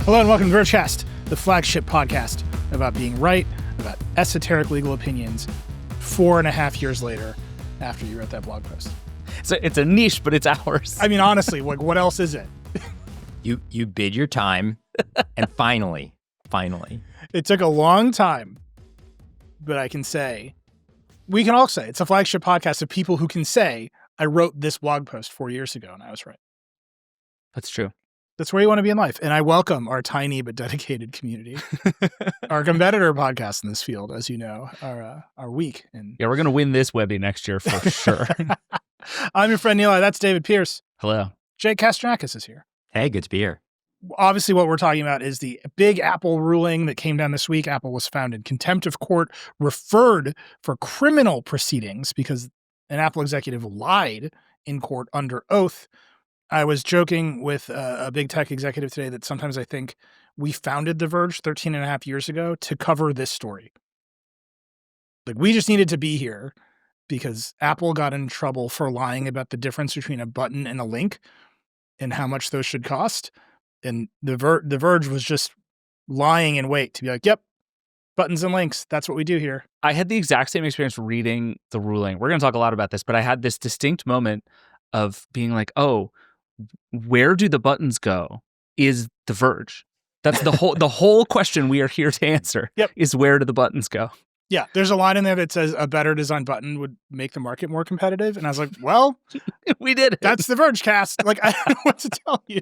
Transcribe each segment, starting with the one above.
Hello and welcome to Vergecast, the flagship podcast about being right, about esoteric legal opinions 4.5 years later after you wrote that blog post. So it's a niche, but it's ours. I mean, honestly, like, what else is it? You bid your time, and finally. It took a long time, but I can say, we can all say, it's a flagship podcast of people who can say, I wrote this blog post 4 years ago and I was right. That's true. That's where you want to be in life. And I welcome our tiny but dedicated community. Our competitor podcasts in this field, as you know, are weak. And Yeah, we're going to win this Webby next year for sure. I'm your friend Nilay. That's David Pierce. Hello. Jake Kastrenakes is here. Hey, good to be here. Obviously, what we're talking about is the big Apple ruling that came down this week. Apple was found in contempt of court, referred for criminal proceedings because an Apple executive lied in court under oath. I was joking with a big tech executive today that sometimes I think we founded The Verge 13 and a half years ago to cover this story. Like, we just needed to be here because Apple got in trouble for lying about the difference between a button and a link and how much those should cost. And the Verge was just lying in wait to be like, yep, buttons and links. That's what we do here. I had the exact same experience reading the ruling. We're going to talk a lot about this, but I had this distinct moment of being like, oh, where do the buttons go is The Verge. That's the whole question we are here to answer. Yep. Is where do the buttons go? Yeah, there's a line in there that says a better designed button would make the market more competitive. And I was like, well, we did it. That's the Vergecast. Like, I don't know what to tell you.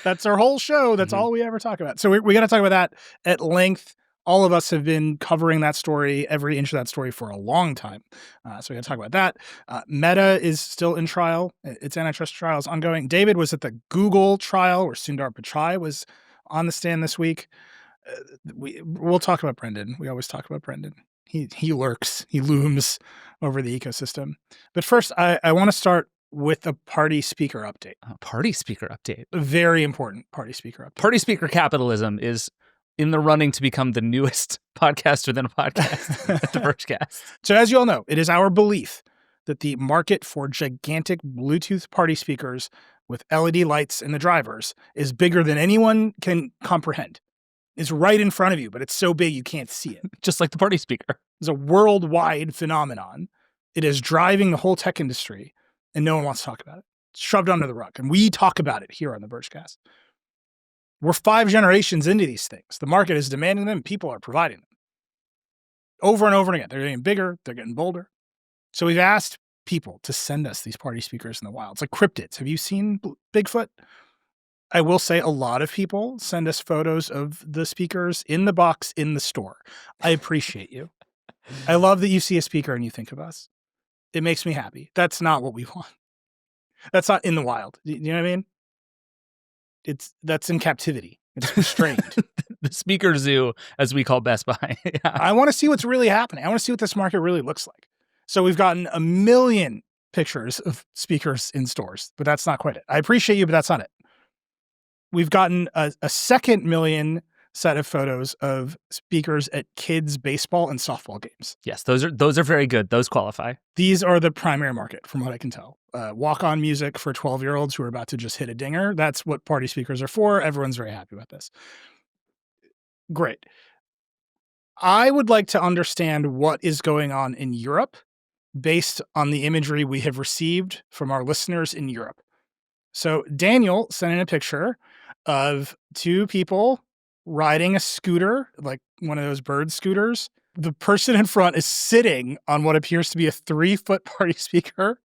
That's our whole show. That's all we ever talk about. So we got to talk about that at length. All of us have been covering that story, every inch of that story for a long time. So we got to talk about that. Meta is still in trial. Its antitrust trial is ongoing. David was at the Google trial where Sundar Pichai was on the stand this week. We'll talk about Brendan. We always talk about Brendan. He lurks. He looms over the ecosystem. But first, I want to start with a party speaker update. Party speaker update. A very important party speaker update. Party speaker capitalism is in the running to become the newest podcast within a podcast at the Vergecast. So as you all know, it is our belief that the market for gigantic Bluetooth party speakers with LED lights in the drivers is bigger than anyone can comprehend. It's right in front of you, but it's so big you can't see it. Just like the party speaker. It's a worldwide phenomenon. It is driving the whole tech industry, and no one wants to talk about it. It's shoved under the rug, and we talk about it here on the Vergecast. We're 5 generations into these things. The market is demanding them. People are providing them. Over and over again. They're getting bigger. They're getting bolder. So we've asked people to send us these party speakers in the wild. It's like cryptids. Have you seen Bigfoot? I will say a lot of people send us photos of the speakers in the box in the store. I appreciate you. I love that you see a speaker and you think of us. It makes me happy. That's not what we want. That's not in the wild. You know what I mean? That's in captivity. It's restrained. The speaker zoo, as we call Best Buy. Yeah. I want to see what's really happening. I want to see what this market really looks like. So we've gotten 1 million pictures of speakers in stores, but that's not quite it. I appreciate you, but that's not it. We've gotten a second million set of photos of speakers at kids' baseball and softball games. Yes, those are very good. Those qualify. These are the primary market, from what I can tell. Walk-on music for 12-year-olds who are about to just hit a dinger. That's what party speakers are for. Everyone's very happy about this. Great. I would like to understand what is going on in Europe based on the imagery we have received from our listeners in Europe. So Daniel sent in a picture of 2 people riding a scooter, like one of those bird scooters. The person in front is sitting on what appears to be a 3-foot party speaker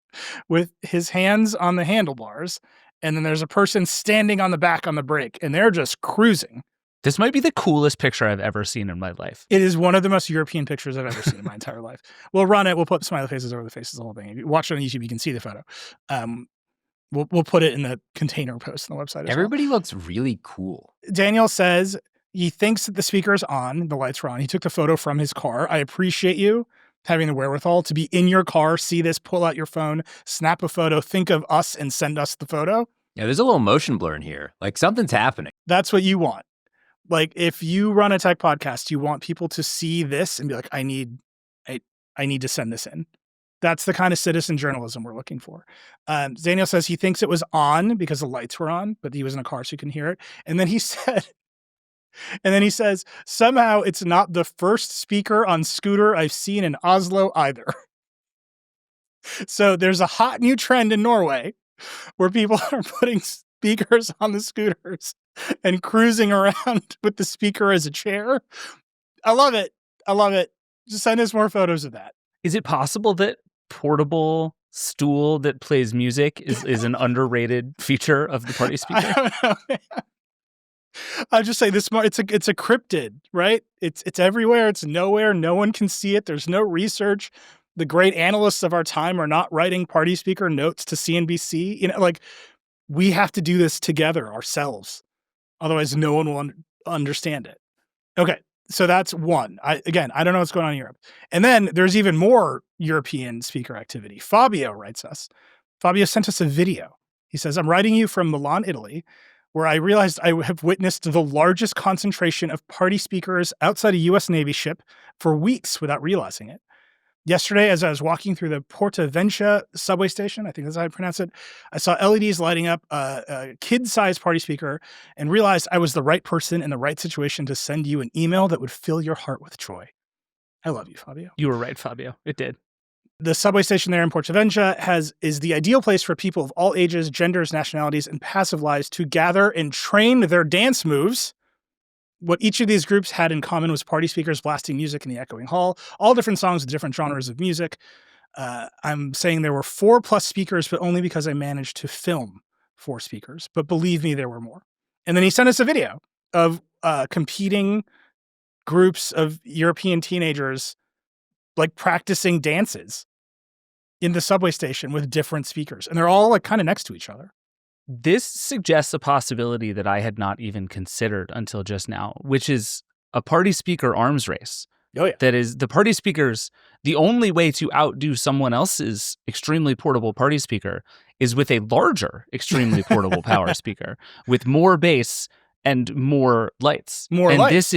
with his hands on the handlebars. And then there's a person standing on the back on the brake, and they're just cruising. This might be the coolest picture I've ever seen in my life. It is one of the most European pictures I've ever seen in my entire life. We'll run it. We'll put smiley faces over the faces, the whole thing. If you watch it on YouTube, you can see the photo. We'll put it in the container post on the website as Everybody looks really cool. Daniel says he thinks that the speaker is on, the lights are on. He took the photo from his car. I appreciate you having the wherewithal to be in your car, see this, pull out your phone, snap a photo, think of us, and send us the photo. Yeah, there's a little motion blur in here. Like, something's happening. That's what you want. Like, if you run a tech podcast, you want people to see this and be like, I need to send this in. That's the kind of citizen journalism we're looking for. Daniel says he thinks it was on because the lights were on, but he was in a car so he couldn't hear it. And then he says, somehow it's not the first speaker on scooter I've seen in Oslo either. So there's a hot new trend in Norway where people are putting speakers on the scooters and cruising around with the speaker as a chair. I love it. Just send us more photos of that. Is it possible that portable stool that plays music is an underrated feature of the party speaker? I don't know, man. I'll just say this: it's a cryptid, right? It's everywhere. It's nowhere. No one can see it. There's no research. The great analysts of our time are not writing party speaker notes to CNBC. We have to do this together ourselves. Otherwise, no one will understand it. Okay, so that's one. I don't know what's going on in Europe. And then there's even more European speaker activity. Fabio writes us. Fabio sent us a video. He says, I'm writing you from Milan, Italy, where I realized I have witnessed the largest concentration of party speakers outside a U.S. Navy ship for weeks without realizing it. Yesterday, as I was walking through the Porta Veneta subway station, I think that's how I pronounce it, I saw LEDs lighting up a kid-sized party speaker and realized I was the right person in the right situation to send you an email that would fill your heart with joy. I love you, Fabio. You were right, Fabio. It did. The subway station there in Porta Veneta is the ideal place for people of all ages, genders, nationalities, and passive lives to gather and train their dance moves. What each of these groups had in common was party speakers blasting music in the echoing hall, all different songs with different genres of music. I'm saying there were 4+ speakers, but only because I managed to film 4 speakers. But believe me, there were more. And then he sent us a video of competing groups of European teenagers practicing dances in the subway station with different speakers. And they're all kind of next to each other. This suggests a possibility that I had not even considered until just now, which is a party speaker arms race. Oh, yeah. That is, the party speakers, the only way to outdo someone else's extremely portable party speaker is with a larger, extremely portable power speaker with more bass and more lights. This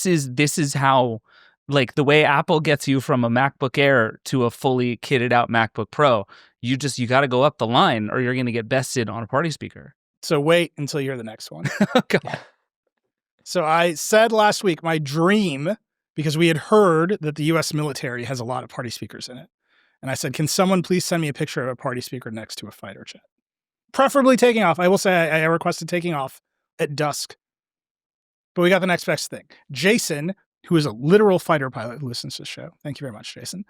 is how, the way Apple gets you from a MacBook Air to a fully kitted out MacBook Pro, you got to go up the line or you're going to get bested on a party speaker. So wait until you're the next one. God. So I said last week, my dream, because we had heard that the U.S. military has a lot of party speakers in it. And I said, can someone please send me a picture of a party speaker next to a fighter jet? Preferably taking off. I will say I requested taking off at dusk. But we got the next best thing. Jason, who is a literal fighter pilot who listens to the show, thank you very much, Jason,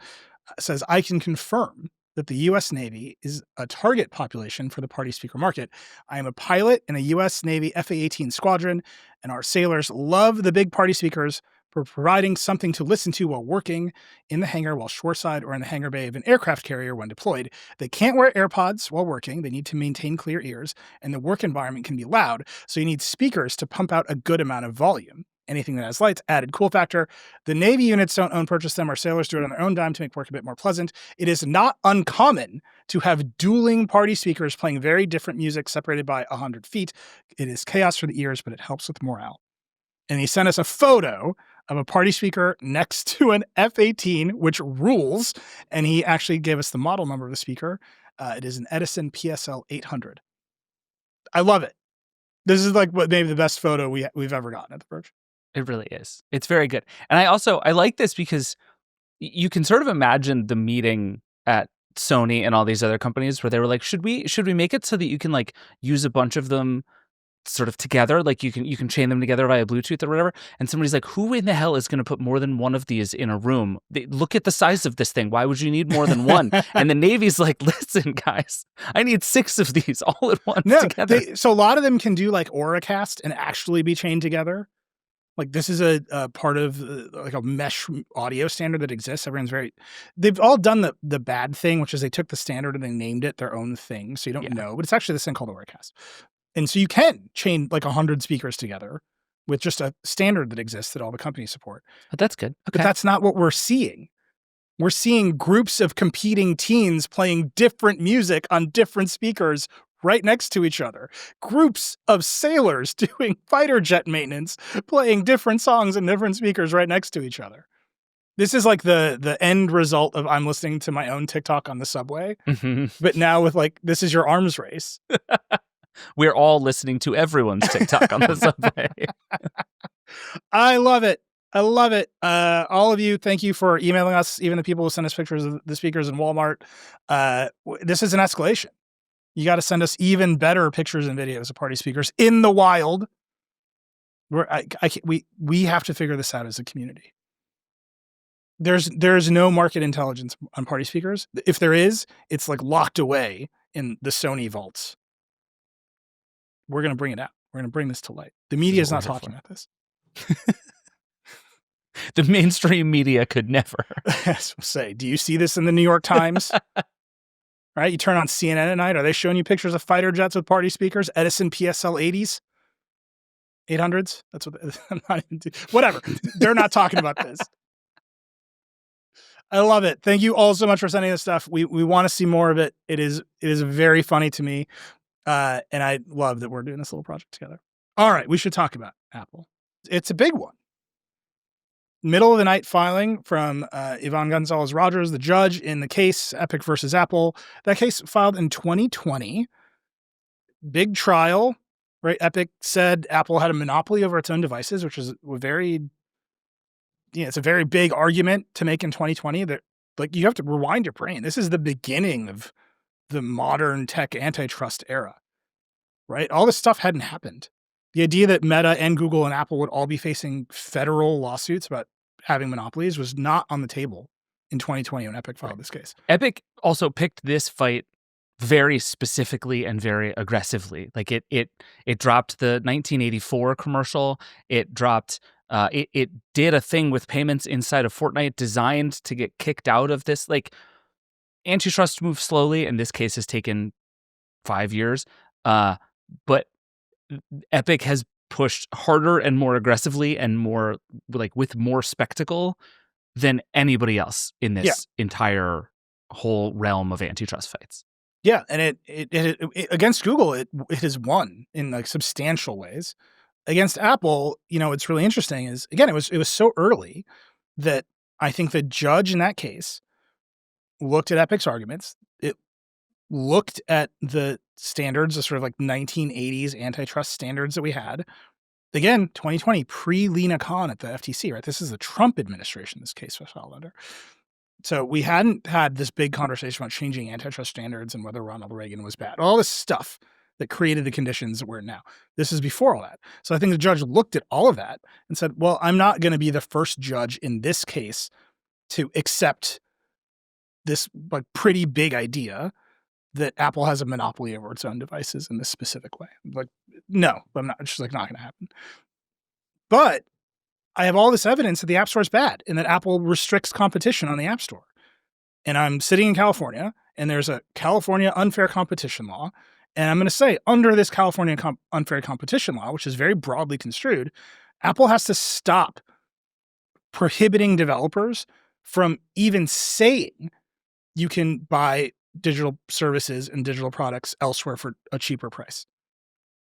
says, I can confirm that the U.S. Navy is a target population for the party speaker market. I am a pilot in a U.S. Navy FA-18 squadron, and our sailors love the big party speakers for providing something to listen to while working in the hangar while shoreside or in the hangar bay of an aircraft carrier when deployed. They can't wear AirPods while working. They need to maintain clear ears, and the work environment can be loud, so you need speakers to pump out a good amount of volume. Anything that has lights, added cool factor. The Navy units don't purchase them. Our sailors do it on their own dime to make work a bit more pleasant. It is not uncommon to have dueling party speakers playing very different music separated by 100 feet. It is chaos for the ears, but it helps with morale. And he sent us a photo of a party speaker next to an F-18, which rules. And he actually gave us the model number of the speaker. It is an Edison PSL 800. I love it. This is maybe the best photo we've ever gotten at the Verge. It really is. It's very good. And I like this because you can sort of imagine the meeting at Sony and all these other companies where they were like, should we make it so that you can use a bunch of them sort of together? You can chain them together via Bluetooth or whatever. And somebody's like, who in the hell is going to put more than one of these in a room? Look at the size of this thing. Why would you need more than one? And the Navy's like, listen, guys, I need 6 of these all at once together. So a lot of them can do Oracast and actually be chained together. This is a part of a mesh audio standard that exists. They've all done the bad thing, which is they took the standard and they named it their own thing. So you don't know, but it's actually this thing called Oracast. And so you can chain 100 speakers together with just a standard that exists that all the companies support. But that's good. Okay. But that's not what we're seeing. We're seeing groups of competing teens playing different music on different speakers right next to each other. Groups of sailors doing fighter jet maintenance, playing different songs and different speakers right next to each other. This is like the end result of I'm listening to my own TikTok on the subway, but now with like, this is your arms race. We're all listening to everyone's TikTok on the subway. I love it. I love it. All of you, thank you for emailing us, even the people who send us pictures of the speakers in Walmart. This is an escalation. You got to send us even better pictures and videos of party speakers in the wild. We have to figure this out as a community. There's no market intelligence on party speakers. If there is, it's like locked away in the Sony vaults. We're going to bring it out. We're going to bring this to light. The media is not talking about this. The mainstream media could never. Say, do you see this in the New York Times? Right? You turn on CNN at night. Are they showing you pictures of fighter jets with party speakers? Edison PSL 80s? 800s? That's what I'm not even whatever. They're not talking about this. I love it. Thank you all so much for sending this stuff. We want to see more of it. It is very funny to me. And I love that we're doing this little project together. All right, we should talk about Apple. It's a big one. Middle of the night filing from Yvonne Gonzalez Rogers, the judge in the case Epic versus Apple. That case filed in 2020. Big trial, right? Epic said Apple had a monopoly over its own devices, which is it's a very big argument to make in 2020 that, like, you have to rewind your brain. This is the beginning of the modern tech antitrust era, right? All this stuff hadn't happened. The idea that Meta and Google and Apple would all be facing federal lawsuits about having monopolies was not on the table in 2020 when Epic filed this case. Epic also picked this fight very specifically and very aggressively. Like it dropped the 1984 commercial. It dropped. It did a thing with payments inside of Fortnite designed to get kicked out of this. Like, antitrust moves slowly, and this case has taken 5 years. But Epic has pushed harder and more aggressively and more, like, with more spectacle than anybody else in this entire whole realm of antitrust fights. Yeah, and it against Google, it has won in like substantial ways. Against Apple, it's really interesting is, again, it was so early that I think the judge in that case looked at Epic's arguments. It looked at the standards, the sort of like 1980s antitrust standards that we had. Again, 2020, pre-Lena Khan at the FTC, right? This is the Trump administration this case was filed under. So we hadn't had this big conversation about changing antitrust standards and whether Ronald Reagan was bad. All this stuff that created the conditions that we're in now. This is before all that. So I think the judge looked at all of that and said, well, I'm not going to be the first judge in this case to accept this like pretty big idea that Apple has a monopoly over its own devices in this specific way. Like, no, I'm not. It's just like not going to happen. But I have all this evidence that the App Store is bad and that Apple restricts competition on the App Store. And I'm sitting in California, and there's a California unfair competition law. And I'm going to say, under this California unfair competition law, which is very broadly construed, Apple has to stop prohibiting developers from even saying you can buy digital services and digital products elsewhere for a cheaper price.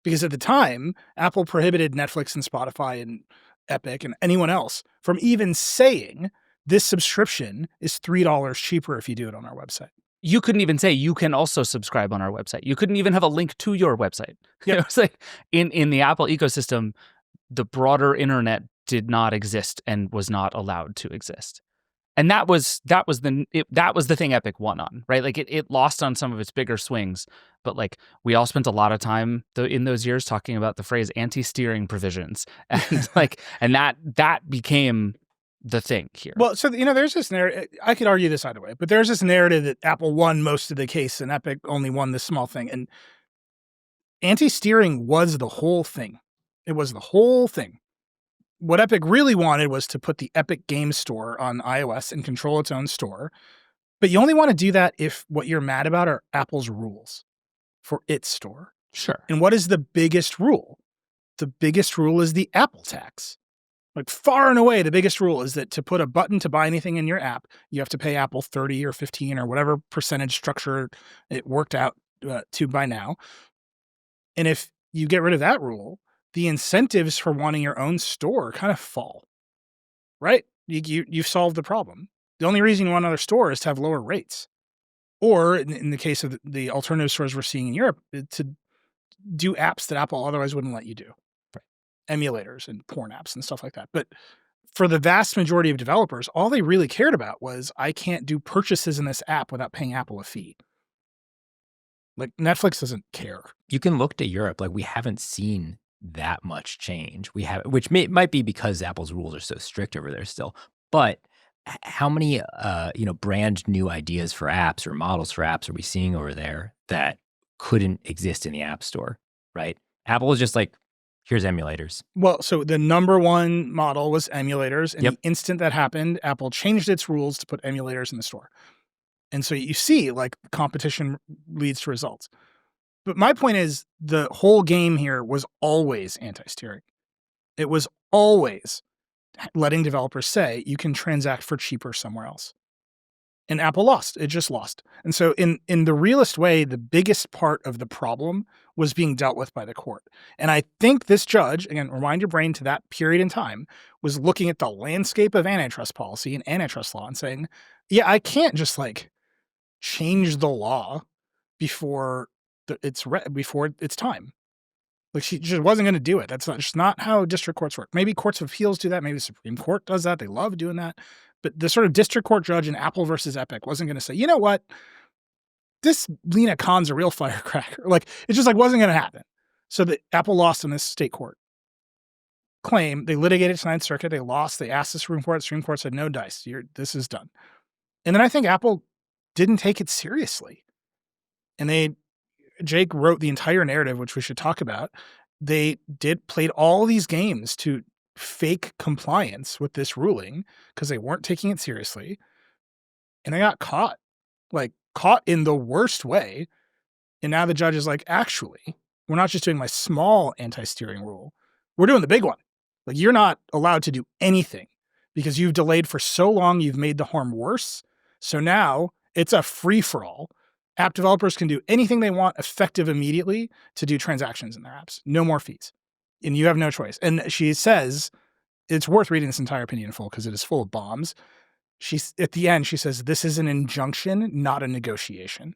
Because at the time, Apple prohibited Netflix and Spotify and Epic and anyone else from even saying this subscription is $3 cheaper if you do it on our website. You couldn't even say you can also subscribe on our website. You couldn't even have a link to your website. Yeah. It was like in the Apple ecosystem, the broader internet did not exist and was not allowed to exist. And that was the thing Epic won on, right? Like it lost on some of its bigger swings, but like we all spent a lot of time in those years talking about the phrase anti-steering provisions, and that became the thing here. Well, so there's this narrative. I could argue this either way, but there's this narrative that Apple won most of the case and Epic only won this small thing. And anti-steering was the whole thing. It was the whole thing. What Epic really wanted was to put the Epic Game Store on iOS and control its own store. But you only want to do that if what you're mad about are Apple's rules for its store. Sure. And what is the biggest rule? The biggest rule is the Apple tax. Like far and away, the biggest rule is that to put a button to buy anything in your app, you have to pay Apple 30 or 15 or whatever percentage structure it worked out to by now. And if you get rid of that rule, the incentives for wanting your own store kind of fall, right? you've solved the problem. The only reason you want another store is to have lower rates. Or in the case of the alternative stores we're seeing in Europe, to do apps that Apple otherwise wouldn't let you do. Right. Emulators and porn apps and stuff like that. But for the vast majority of developers, all they really cared about was, I can't do purchases in this app without paying Apple a fee. Like, Netflix doesn't care. You can look to Europe. Like, we haven't seen that much change. We have, which might be because Apple's rules are so strict over there still. But how many, brand new ideas for apps or models for apps are we seeing over there that couldn't exist in the App Store, right? Apple is just like, here's emulators. Well, so the number one model was emulators. And the instant that happened, Apple changed its rules to put emulators in the store. And so you see, like, competition leads to results. But my point is, the whole game here was always anti-steering. It was always letting developers say, you can transact for cheaper somewhere else. And Apple lost. It just lost. And so in the realest way, the biggest part of the problem was being dealt with by the court. And I think this judge, again, rewind your brain to that period in time, was looking at the landscape of antitrust policy and antitrust law and saying, yeah, I can't just like change the law before it's time. Like, she just wasn't going to do it. That's just not how district courts work. Maybe courts of appeals do that. Maybe the Supreme Court does that. They love doing that. But the sort of district court judge in Apple versus Epic wasn't going to say, you know what, this Lena Khan's a real firecracker. Like, it just like wasn't going to happen. So the Apple lost in this state court claim. They litigated to Ninth Circuit. They lost. They asked the Supreme Court. The Supreme Court said, no dice. This is done. And then I think Apple didn't take it seriously. And Jake wrote the entire narrative, which we should talk about. They played all these games to fake compliance with this ruling because they weren't taking it seriously. And they got caught in the worst way. And now the judge is like, actually, we're not just doing my small anti-steering rule. We're doing the big one. Like, you're not allowed to do anything because you've delayed for so long. You've made the harm worse. So now it's a free-for-all. App developers can do anything they want effective immediately to do transactions in their apps. No more fees. And you have no choice. And she says, it's worth reading this entire opinion in full because it is full of bombs. At the end, she says, this is an injunction, not a negotiation.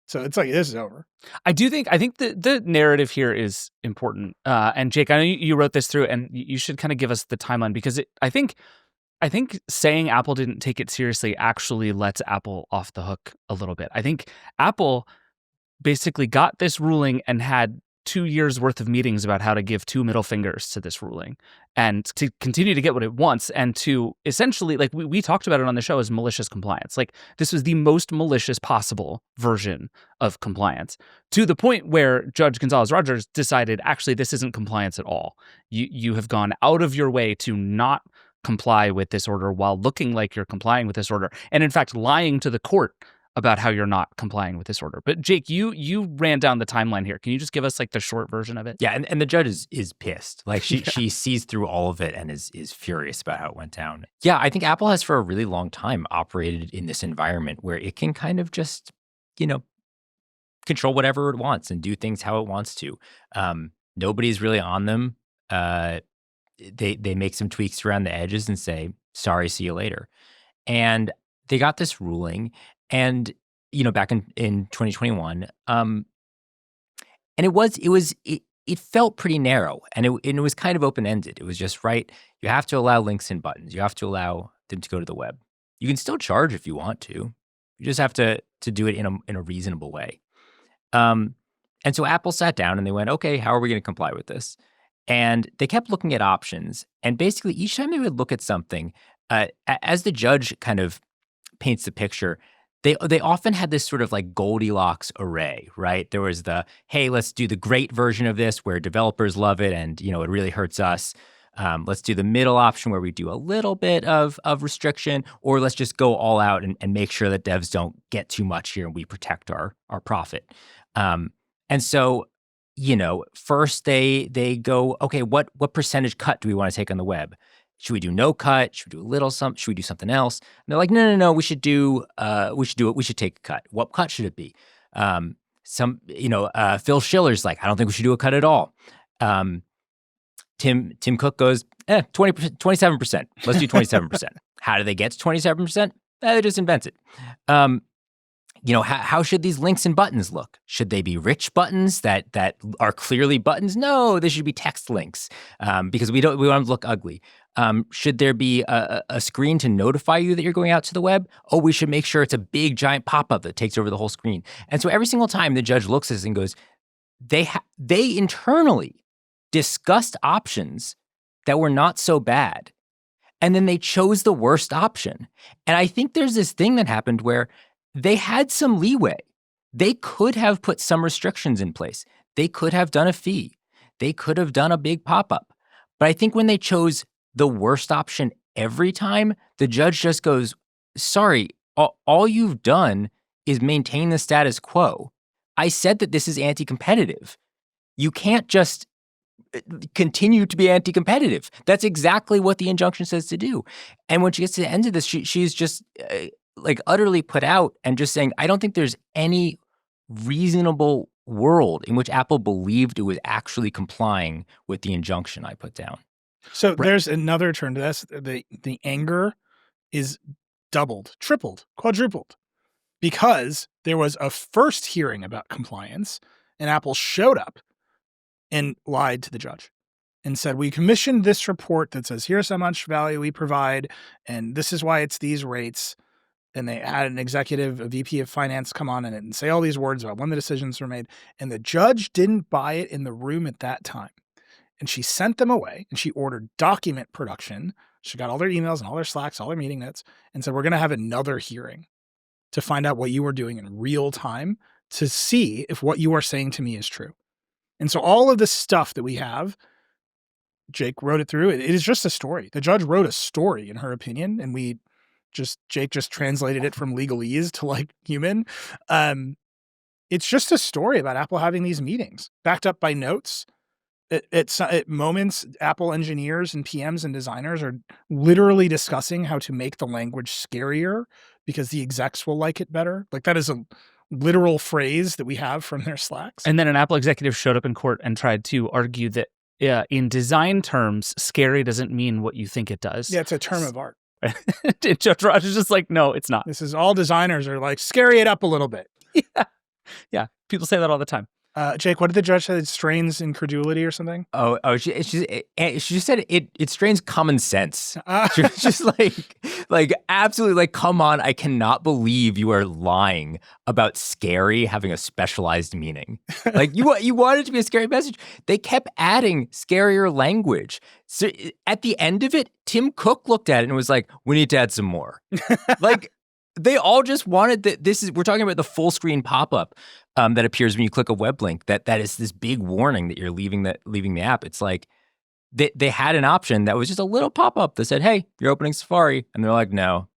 So it's like, this is over. I think the narrative here is important. And Jake, I know you wrote this through, and you should kind of give us the timeline because I think saying Apple didn't take it seriously actually lets Apple off the hook a little bit. I think Apple basically got this ruling and had 2 years worth of meetings about how to give two middle fingers to this ruling and to continue to get what it wants and to essentially, like we talked about it on the show, as malicious compliance. Like, this was the most malicious possible version of compliance, to the point where Judge Gonzalez-Rogers decided, actually, this isn't compliance at all. You have gone out of your way to not comply with this order while looking like you're complying with this order, and in fact lying to the court about how you're not complying with this order. But Jake, you ran down the timeline here. Can you just give us like the short version of it? Yeah, and the judge is pissed. Like, she sees through all of it and is furious about how it went down. Yeah, I think Apple has for a really long time operated in this environment where it can kind of just, control whatever it wants and do things how it wants to. Nobody's really on them. They make some tweaks around the edges and say, sorry, see you later. And they got this ruling, and back in 2021, and it felt pretty narrow, and it was kind of open-ended. It was just, right, you have to allow links and buttons. You have to allow them to go to the web. You can still charge if you want to. You just have to do it in a reasonable way. And so Apple sat down and they went, okay, how are we going to comply with this? And they kept looking at options. And basically, each time they would look at something, as the judge kind of paints the picture, they often had this sort of like Goldilocks array, right? There was the, hey, let's do the great version of this where developers love it and, it really hurts us. Let's do the middle option where we do a little bit of restriction, or let's just go all out and make sure that devs don't get too much here and we protect our profit. And so, first they go, okay, what percentage cut do we want to take on the web? Should we do no cut? Should we do a little something? Should we do something else? And they're like, no, we should do it. We should take a cut. What cut should it be? Phil Schiller's like, I don't think we should do a cut at all. Tim Cook goes, 20%, 27%. Let's do 27%. How do they get to 27%? They just invent it. How should these links and buttons look? Should they be rich buttons that are clearly buttons? No, they should be text links because we want them to look ugly. Should there be a screen to notify you that you're going out to the web? Oh, we should make sure it's a big giant pop-up that takes over the whole screen. And so every single time the judge looks at this and goes, they internally discussed options that were not so bad. And then they chose the worst option. And I think there's this thing that happened where they had some leeway. They could have put some restrictions in place. They could have done a fee. They could have done a big pop-up. But I think when they chose the worst option every time, the judge just goes, sorry, all you've done is maintain the status quo. I said that this is anti-competitive. You can't just continue to be anti-competitive. That's exactly what the injunction says to do. And when she gets to the end of this, she's just utterly put out and just saying, I don't think there's any reasonable world in which Apple believed it was actually complying with the injunction I put down. So there's another turn to this. The anger is doubled, tripled, quadrupled, because there was a first hearing about compliance and Apple showed up and lied to the judge and said, we commissioned this report that says, here's how much value we provide, and this is why it's these rates. And they had an executive, a VP of finance come on in it and say all these words about when the decisions were made. And the judge didn't buy it in the room at that time. And she sent them away and she ordered document production. She got all their emails and all their Slacks, all their meeting notes, and said, we're going to have another hearing to find out what you were doing in real time to see if what you are saying to me is true. And so all of this stuff that we have, Jake wrote it through. It is just a story. The judge wrote a story in her opinion, and Jake just translated it from legalese to like human. It's just a story about Apple having these meetings backed up by notes. At moments, Apple engineers and PMs and designers are literally discussing how to make the language scarier because the execs will like it better. Like that is a literal phrase that we have from their Slacks. And then an Apple executive showed up in court and tried to argue that in design terms, scary doesn't mean what you think it does. Yeah, it's a term of art. Judge Raj is just like, no, it's not. This is all designers are like, scary it up a little bit. Yeah. People say that all the time. Jake, what did the judge say? It strains incredulity or something? She just said it strains common sense. She was just like absolutely like, come on, I cannot believe you are lying about scary having a specialized meaning. Like you want it to be a scary message. They kept adding scarier language. So at the end of it, Tim Cook looked at it and was like, we need to add some more. Like they all just wanted that. We're talking about the full screen pop-up that appears when you click a web link. That is this big warning that you're leaving the app. It's like they had an option that was just a little pop-up that said, "Hey, you're opening Safari," and they're like, "No,"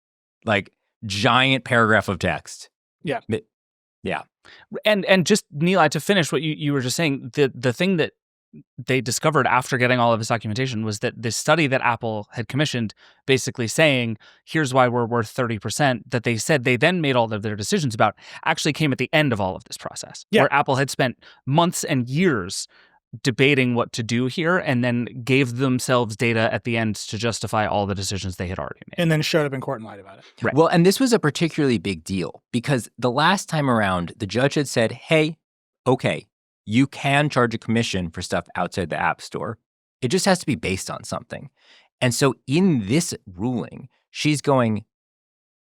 like giant paragraph of text. Yeah, yeah. And just Nilay, to finish what you were just saying, the thing that they discovered after getting all of this documentation was that this study that Apple had commissioned, basically saying, here's why we're worth 30%, that they said they then made all of their decisions about, actually came at the end of all of this process, where Apple had spent months and years debating what to do here and then gave themselves data at the end to justify all the decisions they had already made. And then showed up in court and lied about it. Right. Well, and this was a particularly big deal because the last time around, the judge had said, hey, okay, you can charge a commission for stuff outside the App Store. It just has to be based on something. And so in this ruling, she's going,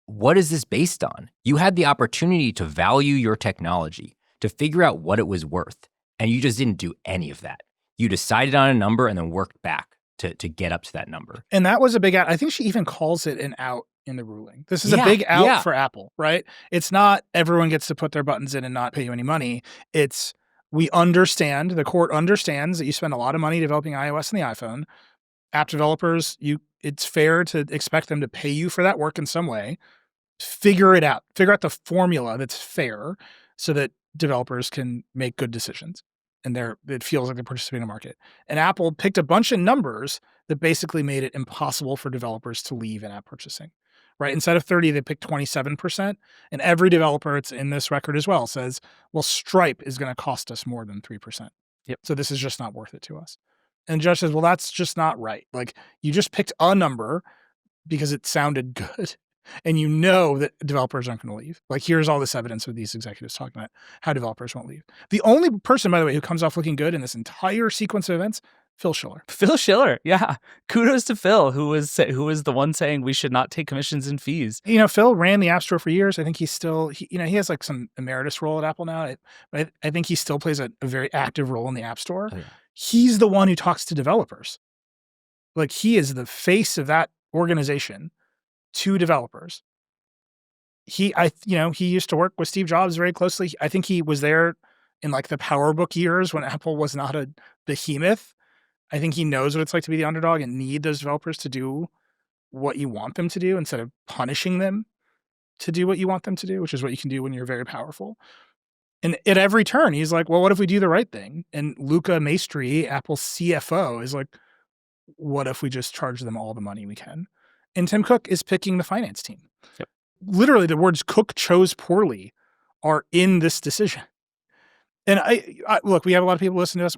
what is this based on? You had the opportunity to value your technology, to figure out what it was worth, and you just didn't do any of that. You decided on a number and then worked back to get up to that number. And that was a big out. I think she even calls it an out in the ruling. This is a big out for Apple, right? It's not everyone gets to put their buttons in and not pay you any money. It's we understand, the court understands that you spend a lot of money developing iOS and the iPhone. App developers, it's fair to expect them to pay you for that work in some way. Figure it out. Figure out the formula that's fair so that developers can make good decisions. And it feels like they're participating in the market. And Apple picked a bunch of numbers that basically made it impossible for developers to leave in app purchasing. Right? Instead of 30, they picked 27%. And every developer, it's in this record as well, says, well, Stripe is going to cost us more than 3%. Yep. So this is just not worth it to us. And the judge says, well, that's just not right. Like, you just picked a number because it sounded good. And you know that developers aren't going to leave. Like, here's all this evidence of these executives talking about how developers won't leave. The only person, by the way, who comes off looking good in this entire sequence of events, Phil Schiller. Phil Schiller, yeah. Kudos to Phil, who was the one saying we should not take commissions and fees. You know, Phil ran the App Store for years. I think he's still, he has like some emeritus role at Apple now. But I think he still plays a very active role in the App Store. Oh, yeah. He's the one who talks to developers. Like, he is the face of that organization to developers. He used to work with Steve Jobs very closely. I think he was there in like the PowerBook years when Apple was not a behemoth. I think he knows what it's like to be the underdog and need those developers to do what you want them to do instead of punishing them to do what you want them to do, which is what you can do when you're very powerful. And at every turn, he's like, well, what if we do the right thing? And Luca Maestri, Apple's CFO, is like, what if we just charge them all the money we can? And Tim Cook is picking the finance team. Yep. Literally, the words Cook chose poorly are in this decision. And I look, we have a lot of people listening to us.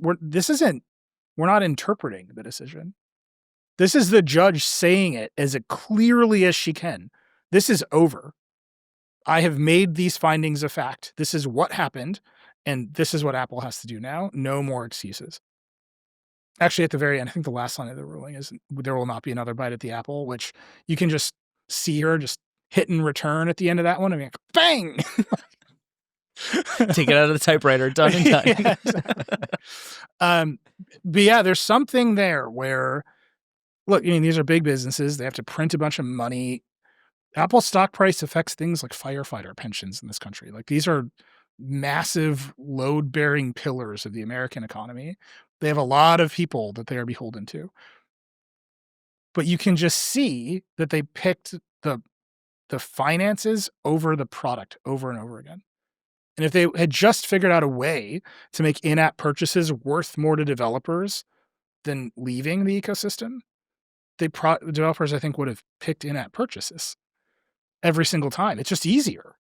We're not interpreting the decision. This is the judge saying it as clearly as she can. This is over. I have made these findings a fact. This is what happened, and this is what Apple has to do now. No more excuses. Actually, at the very end, I think the last line of the ruling is there will not be another bite at the apple, which you can just see her just hit and return at the end of that one. I mean, bang! Take it out of the typewriter, done and done. Yeah, exactly. But yeah, there's something there where, look, I mean, these are big businesses. They have to print a bunch of money. Apple's stock price affects things like firefighter pensions in this country. Like, these are massive load-bearing pillars of the American economy. They have a lot of people that they are beholden to. But you can just see that they picked the finances over the product over and over again. And if they had just figured out a way to make in-app purchases worth more to developers than leaving the ecosystem, developers, I think, would have picked in-app purchases every single time. It's just easier.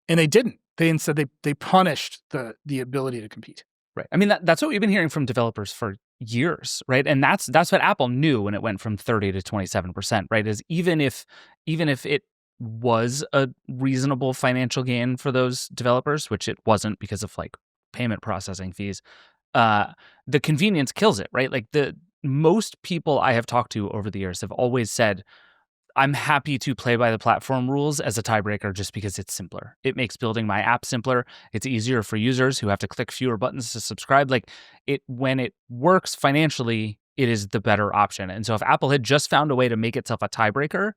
And they didn't. Instead they punished the ability to compete. Right. I mean, that's what we've been hearing from developers for years, right? And that's what Apple knew when it went from 30 to 27%, right? Is even if it was a reasonable financial gain for those developers, which it wasn't because of like payment processing fees, the convenience kills it, right? Like, the most people I have talked to over the years have always said, I'm happy to play by the platform rules as a tiebreaker just because it's simpler. It makes building my app simpler. It's easier for users who have to click fewer buttons to subscribe. Like, when it works financially, it is the better option. And so if Apple had just found a way to make itself a tiebreaker,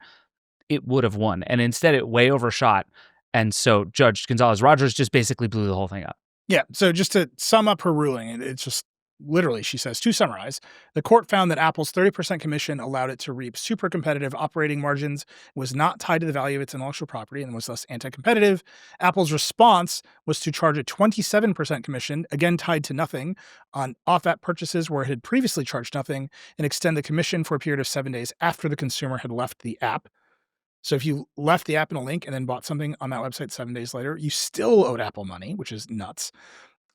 it would have won. And instead it way overshot. And so Judge Gonzalez-Rogers just basically blew the whole thing up. Yeah. So just to sum up her ruling, it's just literally, she says, to summarize, the court found that Apple's 30% commission allowed it to reap super competitive operating margins, was not tied to the value of its intellectual property, and was thus anti-competitive. Apple's response was to charge a 27% commission, again tied to nothing, on off-app purchases where it had previously charged nothing, and extend the commission for a period of 7 days after the consumer had left the app. So if you left the app in a link and then bought something on that website 7 days later, you still owed Apple money, which is nuts.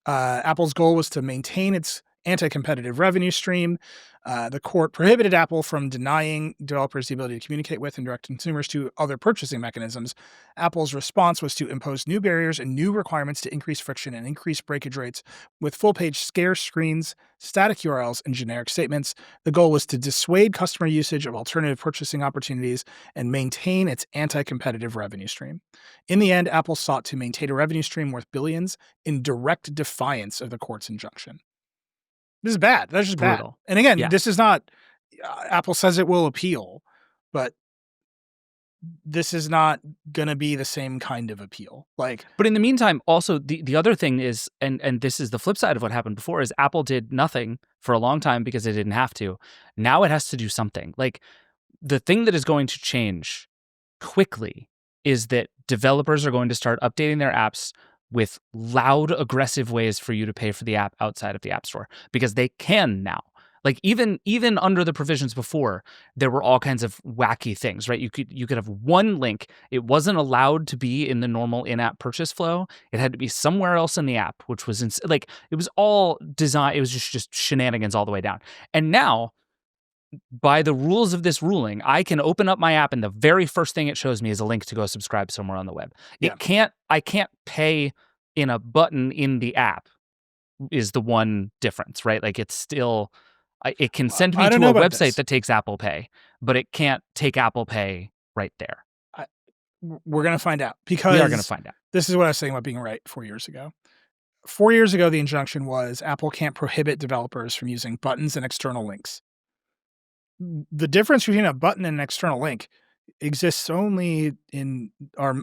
Apple's goal was to maintain its anti-competitive revenue stream. The court prohibited Apple from denying developers the ability to communicate with and direct consumers to other purchasing mechanisms. Apple's response was to impose new barriers and new requirements to increase friction and increase breakage rates with full-page scarce screens, static URLs, and generic statements. The goal was to dissuade customer usage of alternative purchasing opportunities and maintain its anti-competitive revenue stream. In the end, Apple sought to maintain a revenue stream worth billions in direct defiance of the court's injunction. This is bad. That's just brutal. Bad. And again, Yeah. This is not, Apple says it will appeal, but this is not going to be the same kind of appeal. Like, but in the meantime, also the other thing is, and this is the flip side of what happened before, is Apple did nothing for a long time because it didn't have to. Now it has to do something. Like, the thing that is going to change quickly is that developers are going to start updating their apps with loud, aggressive ways for you to pay for the app outside of the App Store, because they can now. Like even under the provisions before, there were all kinds of wacky things, right? You could have one link. It wasn't allowed to be in the normal in-app purchase flow. It had to be somewhere else in the app, which was like it was all design. It was just shenanigans all the way down. And now, by the rules of this ruling, I can open up my app and the very first thing it shows me is a link to go subscribe somewhere on the web. Yeah. I can't pay in a button in the app is the one difference, right? Like it's still, it can send me to a website that takes Apple Pay, but it can't take Apple Pay right there. We're going to find out, because we are going to find out. This is what I was saying about being right 4 years ago. 4 years ago, the injunction was Apple can't prohibit developers from using buttons and external links. The difference between a button and an external link exists only in our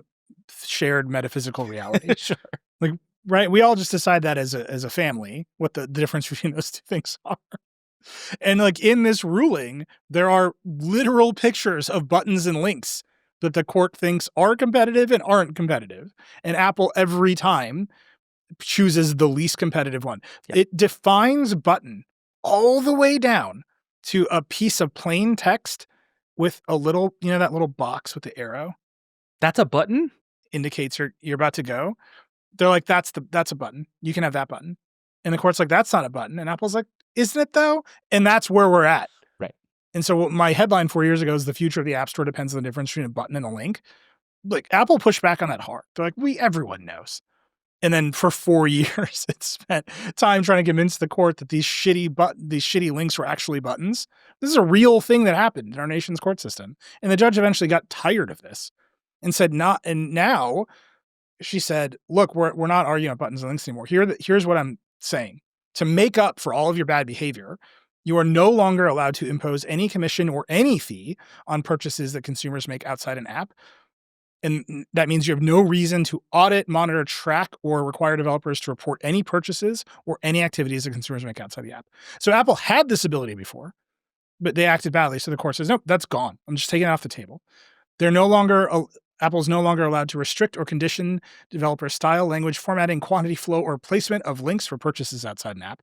shared metaphysical reality. Sure. Like, right? We all just decide that as a family, what the difference between those two things are. And like in this ruling, there are literal pictures of buttons and links that the court thinks are competitive and aren't competitive. And Apple every time chooses the least competitive one. Yep. It defines button all the way down to a piece of plain text with a little, that little box with the arrow. That's a button? Indicates you're about to go. They're like, that's a button. You can have that button. And the court's like, that's not a button. And Apple's like, isn't it though? And that's where we're at. Right. And so my headline 4 years ago is the future of the App Store depends on the difference between a button and a link. Like Apple pushed back on that hard. They're like, everyone knows. And then for 4 years, it spent time trying to convince the court that these shitty links were actually buttons. This is a real thing that happened in our nation's court system. And the judge eventually got tired of this and said not. And now she said, look, we're not arguing about buttons and links anymore. Here's what I'm saying. To make up for all of your bad behavior, you are no longer allowed to impose any commission or any fee on purchases that consumers make outside an app. And that means you have no reason to audit, monitor, track, or require developers to report any purchases or any activities that consumers make outside the app. So Apple had this ability before, but they acted badly. So the court says, nope, that's gone. I'm just taking it off the table. Apple's no longer allowed to restrict or condition developer style, language, formatting, quantity, flow, or placement of links for purchases outside an app.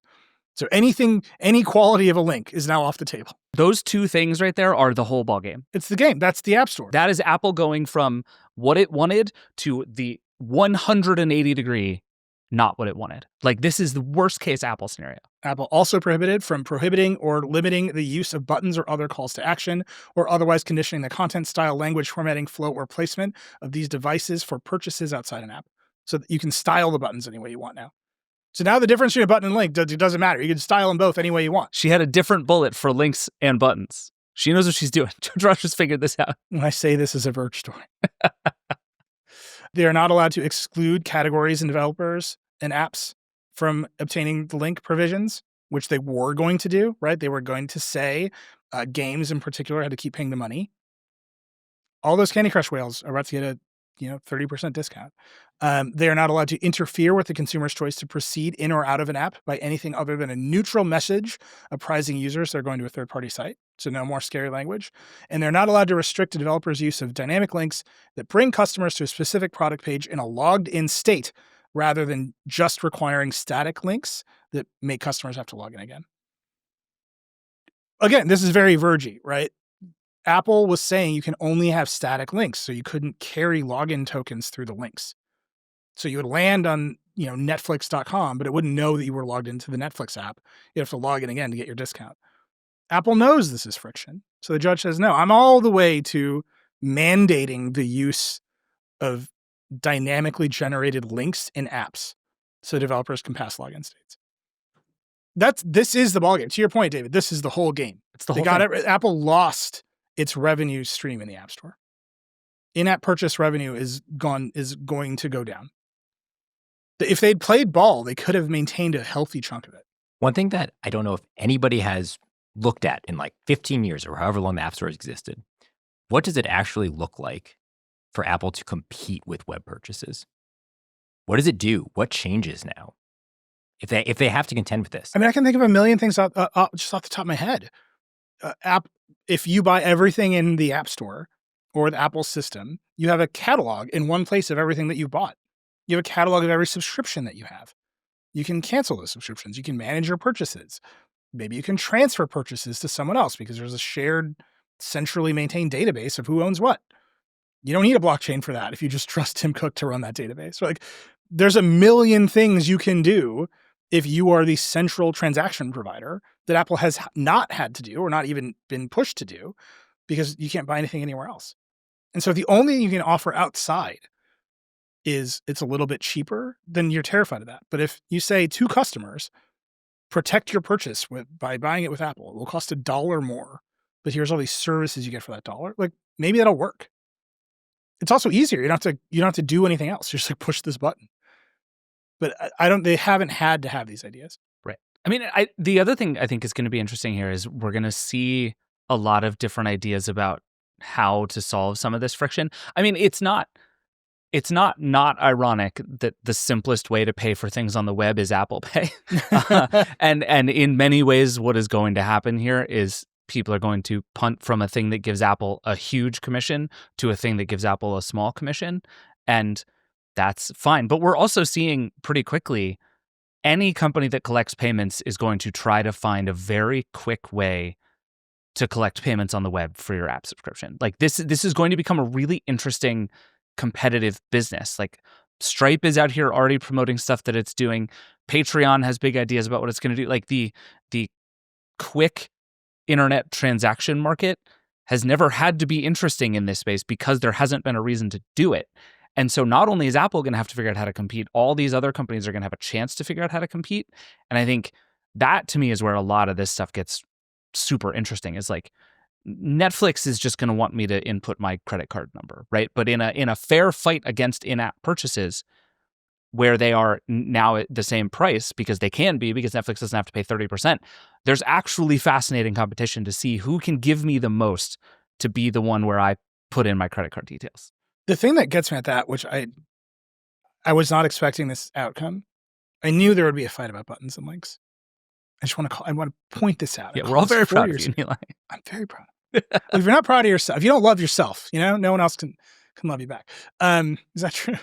So any quality of a link is now off the table. Those two things right there are the whole ballgame. It's the game. That's the App Store. That is Apple going from what it wanted to the 180-degree not what it wanted. Like, this is the worst case Apple scenario. Apple also prohibiting or limiting the use of buttons or other calls to action, or otherwise conditioning the content, style, language, formatting, flow, or placement of these devices for purchases outside an app. So that you can style the buttons any way you want now. So now the difference between a button and link, it doesn't matter. You can style them both any way you want. She had a different bullet for links and buttons. She knows what she's doing. Judge Rush has figured this out. When I say this is a Verge story. They are not allowed to exclude categories and developers and apps from obtaining the link provisions, which they were going to do, right? They were going to say games in particular had to keep paying the money. All those Candy Crush whales are about to get a 30% discount. They are not allowed to interfere with the consumer's choice to proceed in or out of an app by anything other than a neutral message apprising users they're going to a third-party site. So no more scary language. And they're not allowed to restrict a developer's use of dynamic links that bring customers to a specific product page in a logged-in state, rather than just requiring static links that make customers have to log in again. Again, this is very Verge-y, right? Apple was saying you can only have static links, so you couldn't carry login tokens through the links. So you would land on, Netflix.com, but it wouldn't know that you were logged into the Netflix app. You have to log in again to get your discount. Apple knows this is friction. So the judge says, no, I'm all the way to mandating the use of dynamically generated links in apps so developers can pass login states. This is the ballgame. To your point, David, this is the whole game. It's the whole thing. Apple lost its revenue stream in the App Store. In-app purchase revenue is going to go down. If they'd played ball, they could have maintained a healthy chunk of it. One thing that I don't know if anybody has looked at in like 15 years or however long the App Store has existed, what does it actually look like for Apple to compete with web purchases? What does it do? What changes now? If they have to contend with this? I mean, I can think of a million things just off the top of my head. If you buy everything in the App Store or the Apple system, you have a catalog in one place of everything that you've bought. You have a catalog of every subscription that you have. You can cancel those subscriptions. You can manage your purchases. maybe you can transfer purchases to someone else because there's a shared, centrally maintained database of who owns what. You don't need a blockchain for that if you just trust Tim Cook to run that database. So like, there's a million things you can do if you are the central transaction provider that Apple has not had to do or not even been pushed to do because you can't buy anything anywhere else. And so the only thing you can offer outside is it's a little bit cheaper, then you're terrified of that. But if you say to customers, protect your purchase by buying it with Apple, it will cost $1 more, but here's all these services you get for that $1. Like, maybe that'll work. It's also easier. You don't have to do anything else. You just like push this button. But they haven't had to have these ideas. Right. I mean, the other thing I think is going to be interesting here is we're going to see a lot of different ideas about how to solve some of this friction. I mean, it's not ironic that the simplest way to pay for things on the web is Apple Pay. And in many ways, what is going to happen here is people are going to punt from a thing that gives Apple a huge commission to a thing that gives Apple a small commission. And that's fine. But we're also seeing pretty quickly any company that collects payments is going to try to find a very quick way to collect payments on the web for your app subscription. Like this is going to become a really interesting competitive business. Like Stripe is out here already promoting stuff that it's doing. Patreon has big ideas about what it's going to do. Like the quick internet transaction market has never had to be interesting in this space because there hasn't been a reason to do it. And so not only is Apple going to have to figure out how to compete, all these other companies are going to have a chance to figure out how to compete. And I think that to me is where a lot of this stuff gets super interesting. Is like Netflix is just going to want me to input my credit card number, right? But in a fair fight against in-app purchases, where they are now at the same price because they can be, because Netflix doesn't have to pay 30%, there's actually fascinating competition to see who can give me the most to be the one where I put in my credit card details. The thing that gets me at that, which I was not expecting this outcome. I knew there would be a fight about buttons and links. I want to point this out. Yeah, we're all very proud of you, Nilay. I'm very proud. If you're not proud of yourself, if you don't love yourself, no one else can love you back. Is that true?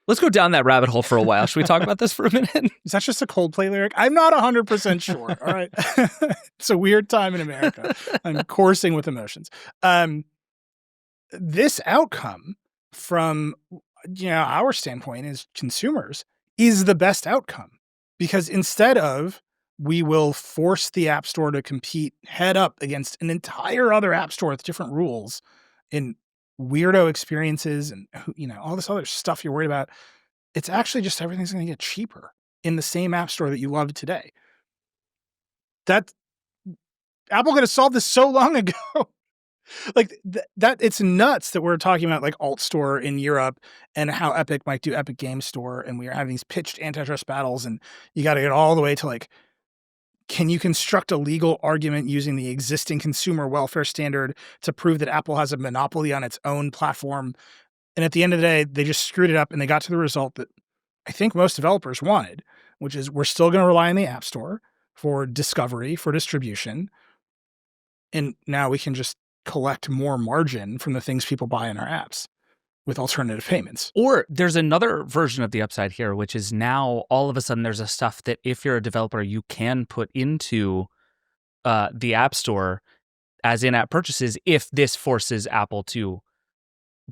Let's go down that rabbit hole for a while. Should we talk about this for a minute? Is that just a Coldplay lyric? I'm not 100% sure. All right. It's a weird time in America. I'm coursing with emotions. This outcome from our standpoint as consumers is the best outcome, because instead of we will force the App Store to compete head up against an entire other App Store with different rules and weirdo experiences and all this other stuff you're worried about, it's actually just everything's going to get cheaper in the same App Store that you love today. That Apple could have solved this so long ago. Like that, it's nuts that we're talking about like Alt Store in Europe and how Epic might do Epic Game Store, and we are having these pitched antitrust battles, and you got to get all the way to like, can you construct a legal argument using the existing consumer welfare standard to prove that Apple has a monopoly on its own platform? And at the end of the day, they just screwed it up, and they got to the result that I think most developers wanted, which is we're still going to rely on the App Store for discovery, for distribution, and now we can just collect more margin from the things people buy in our apps with alternative payments. Or there's another version of the upside here, which is now all of a sudden there's a stuff that if you're a developer, you can put into the App Store as in-app purchases if this forces Apple to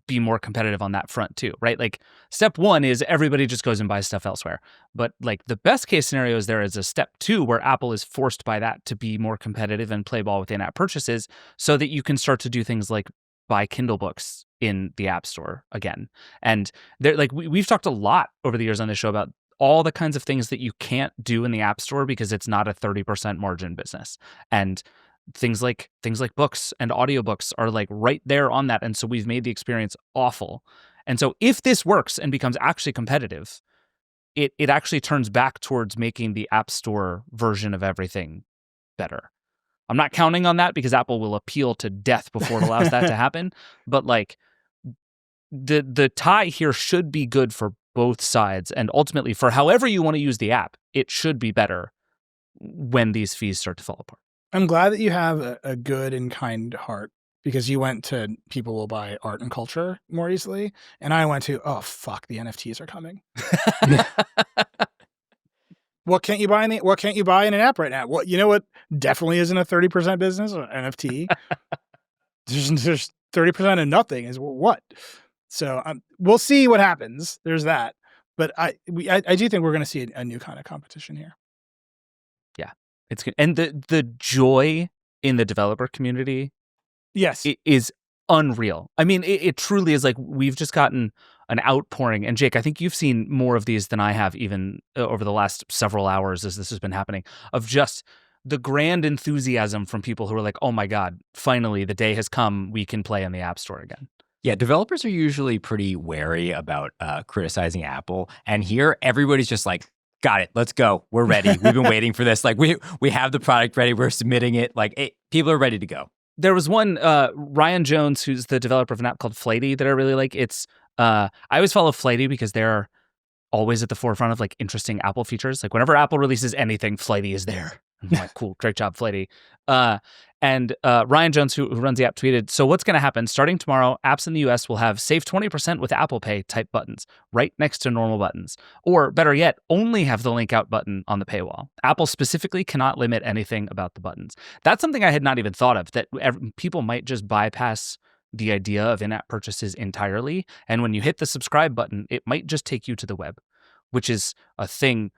be more competitive on that front too, right? Like step one is everybody just goes and buys stuff elsewhere. But like the best case scenario is there is a step two where Apple is forced by that to be more competitive and play ball with in-app purchases so that you can start to do things like buy Kindle books in the App Store again. And there, like we've talked a lot over the years on this show about all the kinds of things that you can't do in the App Store because it's not a 30% margin business. And things like books and audiobooks are like right there on that. And so we've made the experience awful. And so if this works and becomes actually competitive, it actually turns back towards making the App Store version of everything better. I'm not counting on that because Apple will appeal to death before it allows that to happen. But like the tie here should be good for both sides. And ultimately for however you want to use the app, it should be better when these fees start to fall apart. I'm glad that you have a good and kind heart, because you went to people will buy art and culture more easily. And I went to, oh, fuck, the NFTs are coming. What can't you buy in an app right now? What, you know what definitely isn't a 30% business? NFT. There's 30% of nothing is what? So we'll see what happens. There's that. But I do think we're going to see a new kind of competition here. Yeah, it's good. And the joy in the developer community, yes, is unreal. I mean, it truly is. Like, we've just gotten an outpouring. And Jake, I think you've seen more of these than I have, even over the last several hours as this has been happening, of just the grand enthusiasm from people who are like, oh my God, finally the day has come. We can play in the App Store again. Yeah, developers are usually pretty wary about criticizing Apple. And here, everybody's just like, got it, let's go. We're ready. We've been waiting for this. Like, we have the product ready. We're submitting it. Like, people are ready to go. There was one, Ryan Jones, who's the developer of an app called Flighty that I really like. It's I always follow Flighty because they're always at the forefront of like interesting Apple features. Like, whenever Apple releases anything, Flighty is there. I'm like, cool, great job, Flighty. And Ryan Jones, who runs the app, tweeted, so what's going to happen? Starting tomorrow, apps in the US will have save 20% with Apple Pay type buttons right next to normal buttons. Or better yet, only have the link out button on the paywall. Apple specifically cannot limit anything about the buttons. That's something I had not even thought of, that people might just bypass the idea of in-app purchases entirely. And when you hit the subscribe button, it might just take you to the web, which is a thing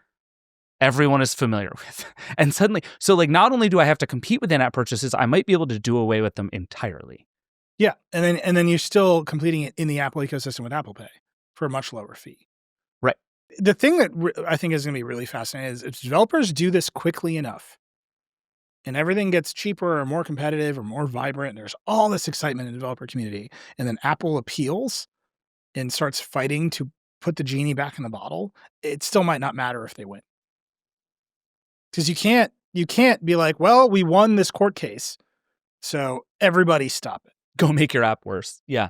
everyone is familiar with. And suddenly, so like, not only do I have to compete with in-app purchases, I might be able to do away with them entirely. Yeah. And then you're still completing it in the Apple ecosystem with Apple Pay for a much lower fee. Right. The thing that I think is going to be really fascinating is if developers do this quickly enough and everything gets cheaper or more competitive or more vibrant, and there's all this excitement in the developer community, and then Apple appeals and starts fighting to put the genie back in the bottle, it still might not matter if they win. Because you can't be like, well, we won this court case, so everybody stop it. Go make your app worse. Yeah.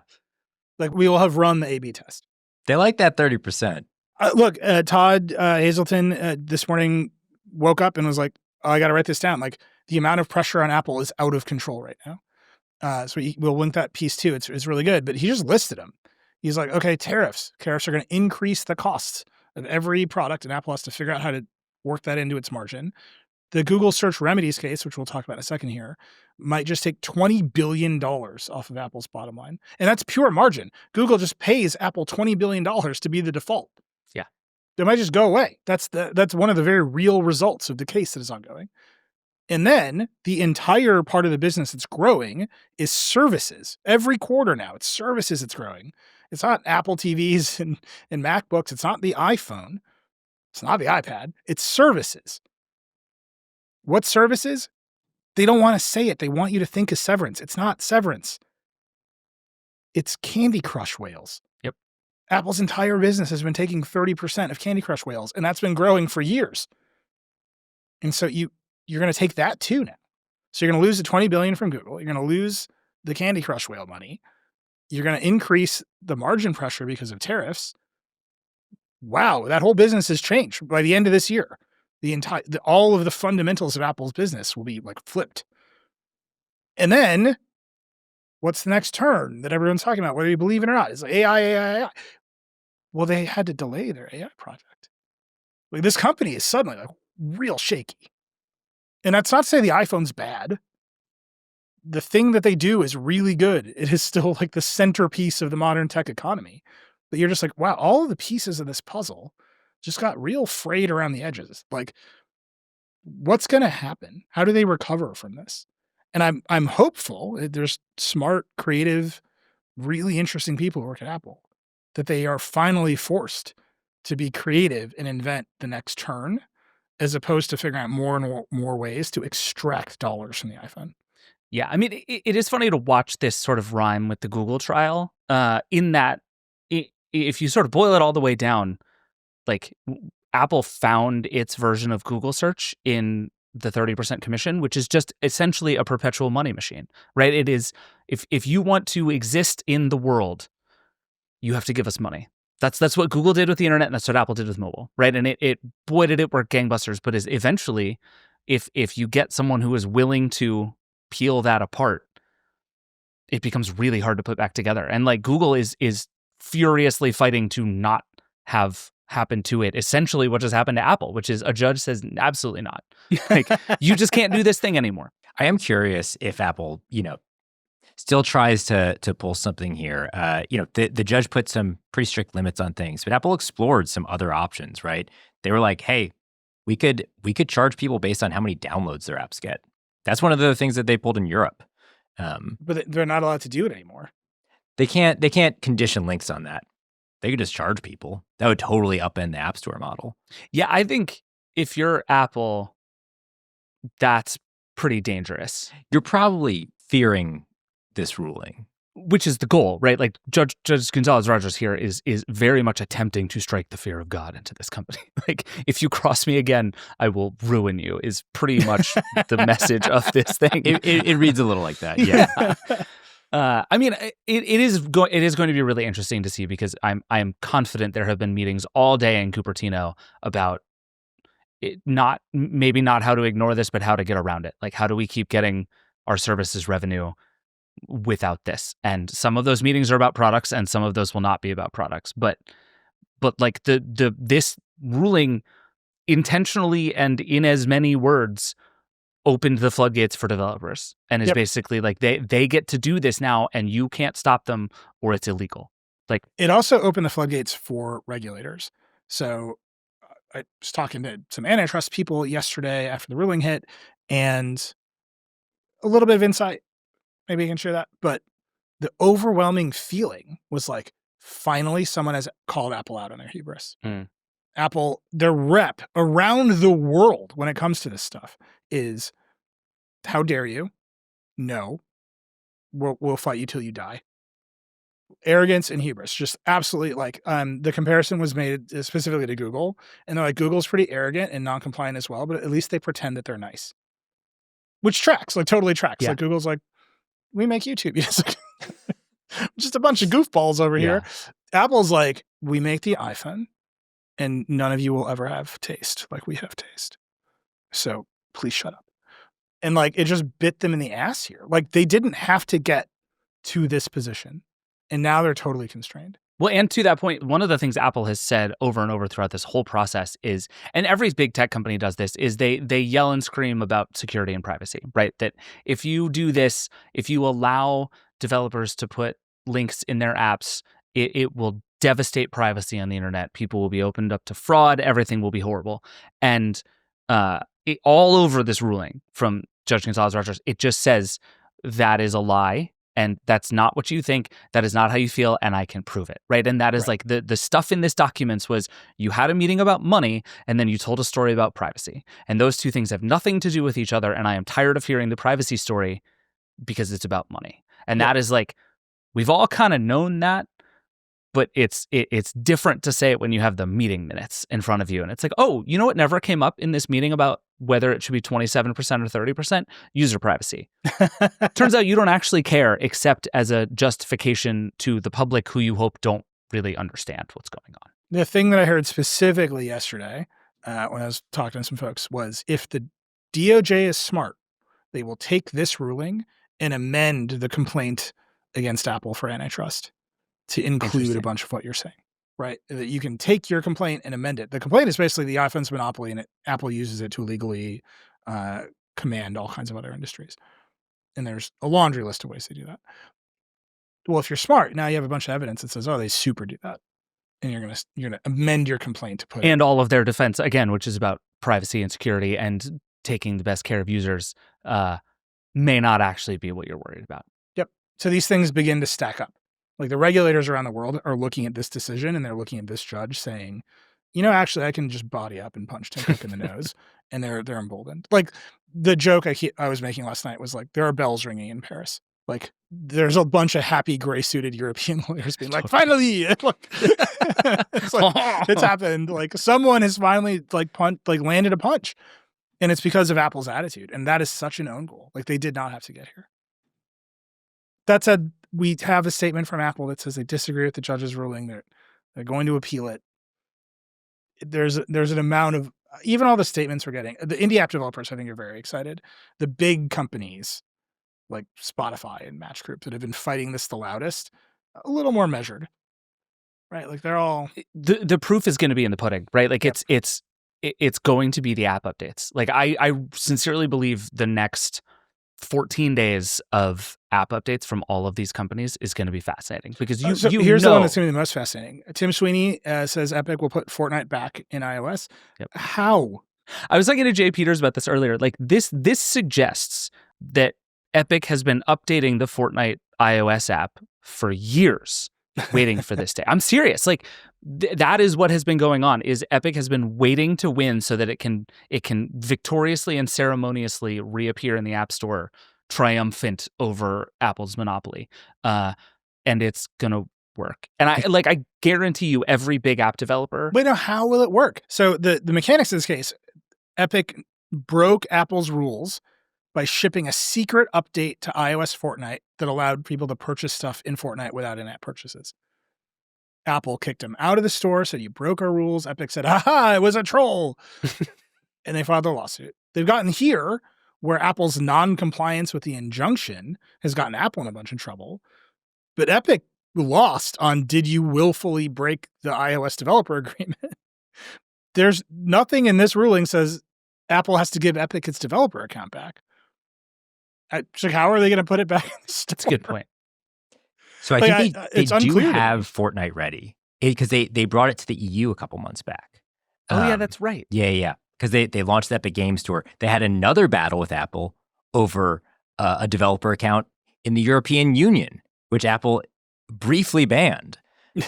Like, we will have run the A/B test. They like that 30%. Look, Todd Hazelton this morning woke up and was like, oh, I got to write this down. Like, the amount of pressure on Apple is out of control right now. So we'll link that piece too. It's really good. But he just listed them. He's like, okay, tariffs. Tariffs are going to increase the costs of every product, and Apple has to figure out how to work that into its margin. The Google search remedies case, which we'll talk about in a second here, might just take $20 billion off of Apple's bottom line. And that's pure margin. Google just pays Apple $20 billion to be the default. Yeah. They might just go away. That's one of the very real results of the case that is ongoing. And then the entire part of the business that's growing is services. Every quarter now, it's services that's growing. It's not Apple TVs and MacBooks. It's not the iPhone. It's not the iPad. It's services. What services? They don't want to say it. They want you to think of severance. It's not severance. It's Candy Crush whales. Yep. Apple's entire business has been taking 30% of Candy Crush whales, and that's been growing for years. And so you're going to take that too now. So you're going to lose the $20 billion from Google. You're going to lose the Candy Crush whale money. You're going to increase the margin pressure because of tariffs. Wow, that whole business has changed. By the end of this year, all of the fundamentals of Apple's business will be like flipped. And then, what's the next turn that everyone's talking about, whether you believe it or not? It's like AI. Well, they had to delay their AI project. Like, this company is suddenly like real shaky. And that's not to say the iPhone's bad. The thing that they do is really good. It is still like the centerpiece of the modern tech economy. But you're just like, wow, all of the pieces of this puzzle just got real frayed around the edges. Like, what's going to happen? How do they recover from this? And I'm hopeful. There's smart, creative, really interesting people who work at Apple, that they are finally forced to be creative and invent the next turn, as opposed to figuring out more and more ways to extract dollars from the iPhone. Yeah, I mean, it is funny to watch this sort of rhyme with the Google trial, in that if you sort of boil it all the way down, like, Apple found its version of Google search in the 30% commission, which is just essentially a perpetual money machine, right? It is, if you want to exist in the world, you have to give us money. That's what Google did with the internet, and that's what Apple did with mobile, right? And boy, did it work gangbusters. But is eventually, if you get someone who is willing to peel that apart, it becomes really hard to put back together. And like, Google is furiously fighting to not have happen to it essentially what just happened to Apple, which is a judge says absolutely not. Like, you just can't do this thing anymore. I am curious if Apple, still tries to pull something here. The judge put some pretty strict limits on things, but Apple explored some other options, right? They were like, hey, we could charge people based on how many downloads their apps get. That's one of the things that they pulled in Europe. But they're not allowed to do it anymore. They can't condition links on that. They could just charge people. That would totally upend the App Store model. Yeah, I think if you're Apple, that's pretty dangerous. You're probably fearing this ruling, which is the goal, right? Like Judge Gonzalez-Rogers here is very much attempting to strike the fear of God into this company. Like, if you cross me again, I will ruin you, is pretty much the message of this thing. It reads a little like that, yeah. I mean, it is going to be really interesting to see, because I am confident there have been meetings all day in Cupertino about maybe not how to ignore this, but how to get around it. Like, how do we keep getting our services revenue without this? And some of those meetings are about products, and some of those will not be about products. But like this ruling intentionally and in as many words opened the floodgates for developers, and is basically like they get to do this now, and you can't stop them or it's illegal. Like, it also opened the floodgates for regulators. So I was talking to some antitrust people yesterday after the ruling hit, and a little bit of insight. Maybe you can share that. But the overwhelming feeling was like, finally someone has called Apple out on their hubris. Apple, their rep around the world when it comes to this stuff is, how dare you? No, we'll fight you till you die. Arrogance and hubris, just absolutely. Like, the comparison was made specifically to Google, and they're like, Google's pretty arrogant and non-compliant as well, but at least they pretend that they're nice, which tracks, like totally tracks. Yeah. Like, Google's like, we make YouTube. Just a bunch of goofballs over here. Apple's like, we make the iPhone, and none of you will ever have taste like we have taste. So please shut up. And like, it just bit them in the ass here. Like, they didn't have to get to this position, and now they're totally constrained. Well, and to that point, one of the things Apple has said over and over throughout this whole process is, and every big tech company does this, is they yell and scream about security and privacy, right? That if you do this, if you allow developers to put links in their apps, it will devastate privacy on the internet. People will be opened up to fraud. Everything will be horrible. And all over this ruling from Judge Gonzalez-Rogers, it just says that is a lie. And that's not what you think. That is not how you feel, and I can prove it, right? And that is like the stuff in this documents was, you had a meeting about money, and then you told a story about privacy. And those two things have nothing to do with each other, and I am tired of hearing the privacy story because it's about money. And that is like, we've all kind of known that, but it's different to say it when you have the meeting minutes in front of you. And it's like, oh, you know what never came up in this meeting about whether it should be 27% or 30%? User privacy. Turns out you don't actually care, except as a justification to the public who you hope don't really understand what's going on. The thing that I heard specifically yesterday when I was talking to some folks was, if the DOJ is smart, they will take this ruling and amend the complaint against Apple for antitrust to include a bunch of what you're saying, right? That you can take your complaint and amend it. The complaint is basically the iPhone's a monopoly, and Apple uses it to illegally command all kinds of other industries. And there's a laundry list of ways to do that. Well, if you're smart, now you have a bunch of evidence that says, oh, they super do that. And you're gonna amend your complaint to put and all of their defense, again, which is about privacy and security and taking the best care of users, may not actually be what you're worried about. Yep. So these things begin to stack up. Like, the regulators around the world are looking at this decision, and they're looking at this judge saying, actually, I can just body up and punch Tim Cook in the nose, and they're emboldened. Like, the joke I was making last night was like, there are bells ringing in Paris. Like, there's a bunch of happy gray-suited European lawyers being like, finally, it's like, it's happened. Like, someone has finally landed a punch, and it's because of Apple's attitude, and that is such an own goal. Like, they did not have to get here. That said, we have a statement from Apple that says they disagree with the judge's ruling. They're going to appeal it. There's an amount of, even all the statements we're getting, the indie app developers, I think, are very excited. The big companies like Spotify and Match Group that have been fighting this the loudest, a little more measured. right? Like they're all The proof is going to be in the pudding, right? Like it's going to be the app updates. Like I sincerely believe the next 14 days of app updates from all of these companies is going to be fascinating because here's the one that's going to be the most fascinating. Tim Sweeney says Epic will put Fortnite back in iOS. Yep. How? I was talking to Jay Peters about this earlier. Like this suggests that Epic has been updating the Fortnite iOS app for years, waiting for this day. I'm serious. Like that is what has been going on. Is Epic has been waiting to win so that it can victoriously and ceremoniously reappear in the App Store, triumphant over Apple's monopoly, and it's gonna work. And I guarantee you, every big app developer. Wait, no, how will it work? So the mechanics of this case, Epic broke Apple's rules by shipping a secret update to iOS Fortnite that allowed people to purchase stuff in Fortnite without in-app purchases. Apple kicked him out of the store, said you broke our rules. Epic said, "Aha, it was a troll." And they filed a lawsuit. They've gotten here where Apple's non-compliance with the injunction has gotten Apple in a bunch of trouble. But Epic lost on, did you willfully break the iOS developer agreement? There's nothing in this ruling says Apple has to give Epic its developer account back. Like, how are they going to put it back in the store? That's a good point. So I Like, think they it's do unclear to me. have Fortnite ready because they brought it to the EU a couple months back. Oh yeah, that's right. Yeah. Because they launched the Epic Game Store. They had another battle with Apple over a developer account in the European Union, which Apple briefly banned.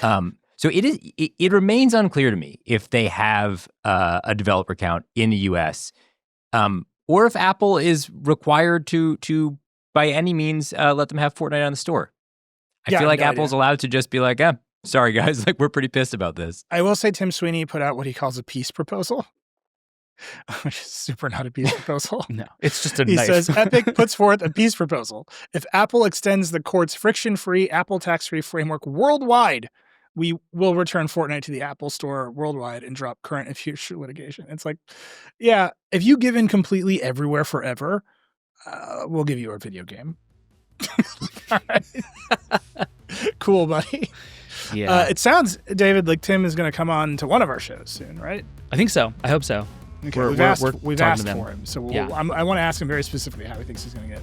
So it remains unclear to me if they have a developer account in the US, or if Apple is required to by any means let them have Fortnite on the store. I feel like Apple's allowed to just be like, sorry guys, like we're pretty pissed about this. I will say Tim Sweeney put out what he calls a peace proposal, which is super not a peace proposal. No, it's just a He knife. says Epic puts forth a peace proposal. If Apple extends the court's friction-free Apple tax-free framework worldwide, we will return Fortnite to the Apple Store worldwide and drop current and future litigation. It's like, yeah, if you give in completely everywhere forever, we'll give you a video game. All right. Cool, buddy. Yeah. It sounds, David, like Tim is going to come on to one of our shows soon, right? I think so. I hope so. Okay, we've asked for him. So I want to ask him very specifically how he thinks he's going to get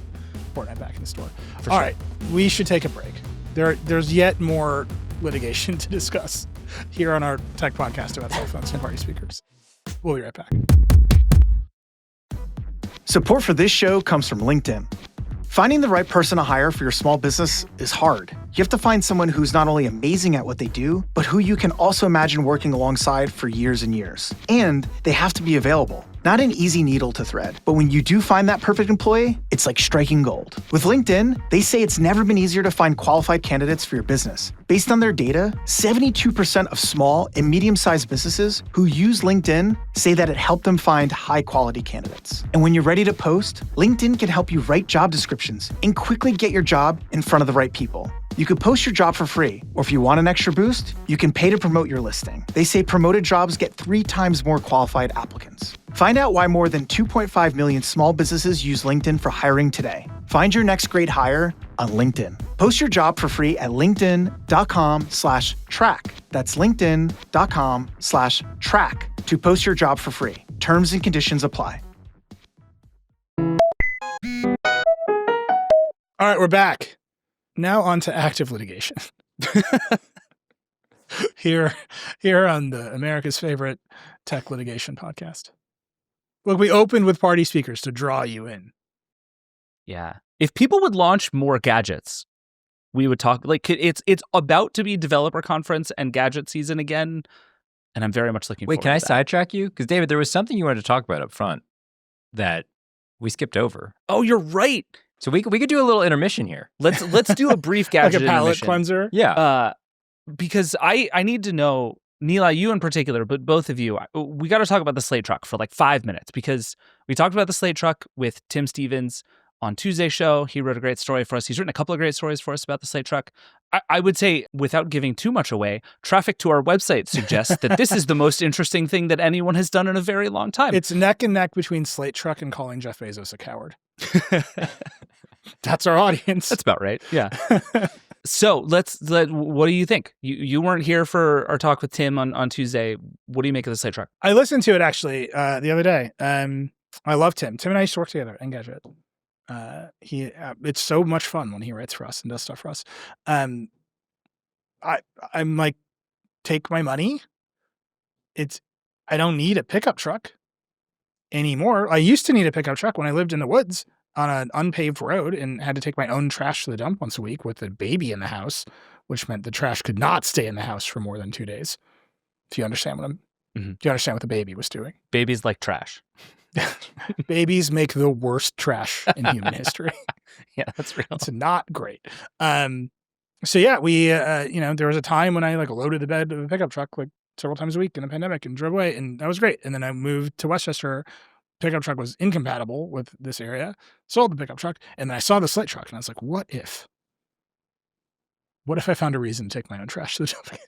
Fortnite back in the store. All right, we should take a break. There's yet more litigation to discuss here on our tech podcast about cell phones and party speakers. We'll be right back. Support for this show comes from LinkedIn. Finding the right person to hire for your small business is hard. You have to find someone who's not only amazing at what they do, but who you can also imagine working alongside for years and years. And they have to be available. Not an easy needle to thread, but when you do find that perfect employee, it's like striking gold. With LinkedIn, they say it's never been easier to find qualified candidates for your business. Based on their data, 72% of small and medium-sized businesses who use LinkedIn say that it helped them find high-quality candidates. And when you're ready to post, LinkedIn can help you write job descriptions and quickly get your job in front of the right people. You could post your job for free, or if you want an extra boost, you can pay to promote your listing. They say promoted jobs get 3 times more qualified applicants. Find out why more than 2.5 million small businesses use LinkedIn for hiring today. Find your next great hire on LinkedIn. Post your job for free at linkedin.com/track. That's linkedin.com/track to post your job for free. Terms and conditions apply. All right, we're back. Now on to active litigation. here on the America's favorite tech litigation podcast. Look, we opened with party speakers to draw you in. Yeah. If people would launch more gadgets, we would talk. Like it's about to be developer conference and gadget season again, and I'm very much looking forward to that. Wait, can I sidetrack you? Because David, there was something you wanted to talk about up front that we skipped over. Oh, you're right. So we could do a little intermission here. Let's do a brief gadget Like a palate intermission. cleanser? Yeah. Because I need to know, Nilay, you in particular, but both of you, we got to talk about the Slate truck for like 5 minutes because we talked about the Slate truck with Tim Stevens on Tuesday's show. He wrote a great story for us. He's written a couple of great stories for us about the Slate truck. I would say, without giving too much away, traffic to our website suggests that this is the most interesting thing that anyone has done in a very long time. It's neck and neck between Slate Truck and calling Jeff Bezos a coward. That's our audience. That's about right. Yeah. So what do you think? You weren't here for our talk with Tim on Tuesday. What do you make of the slate truck? I listened to it actually the other day. I love Tim. Tim and I used to work together at Engadget. It's so much fun when he writes for us and does stuff for us. I'm like, take my money. I don't need a pickup truck anymore. I used to need a pickup truck when I lived in the woods on an unpaved road and had to take my own trash to the dump once a week with a baby in the house, which meant the trash could not stay in the house for more than 2 days. If you understand what do you understand what the baby was doing? Babies like trash. Babies make the worst trash in human history. Yeah, that's real. It's not great. So yeah, we, there was a time when I like loaded the bed of a pickup truck like several times a week in a pandemic and drove away, and that was great. And then I moved to Westchester. Pickup truck was incompatible with this area. Sold the pickup truck, and then I saw the slate truck, and I was like, what if I found a reason to take my own trash to the dump?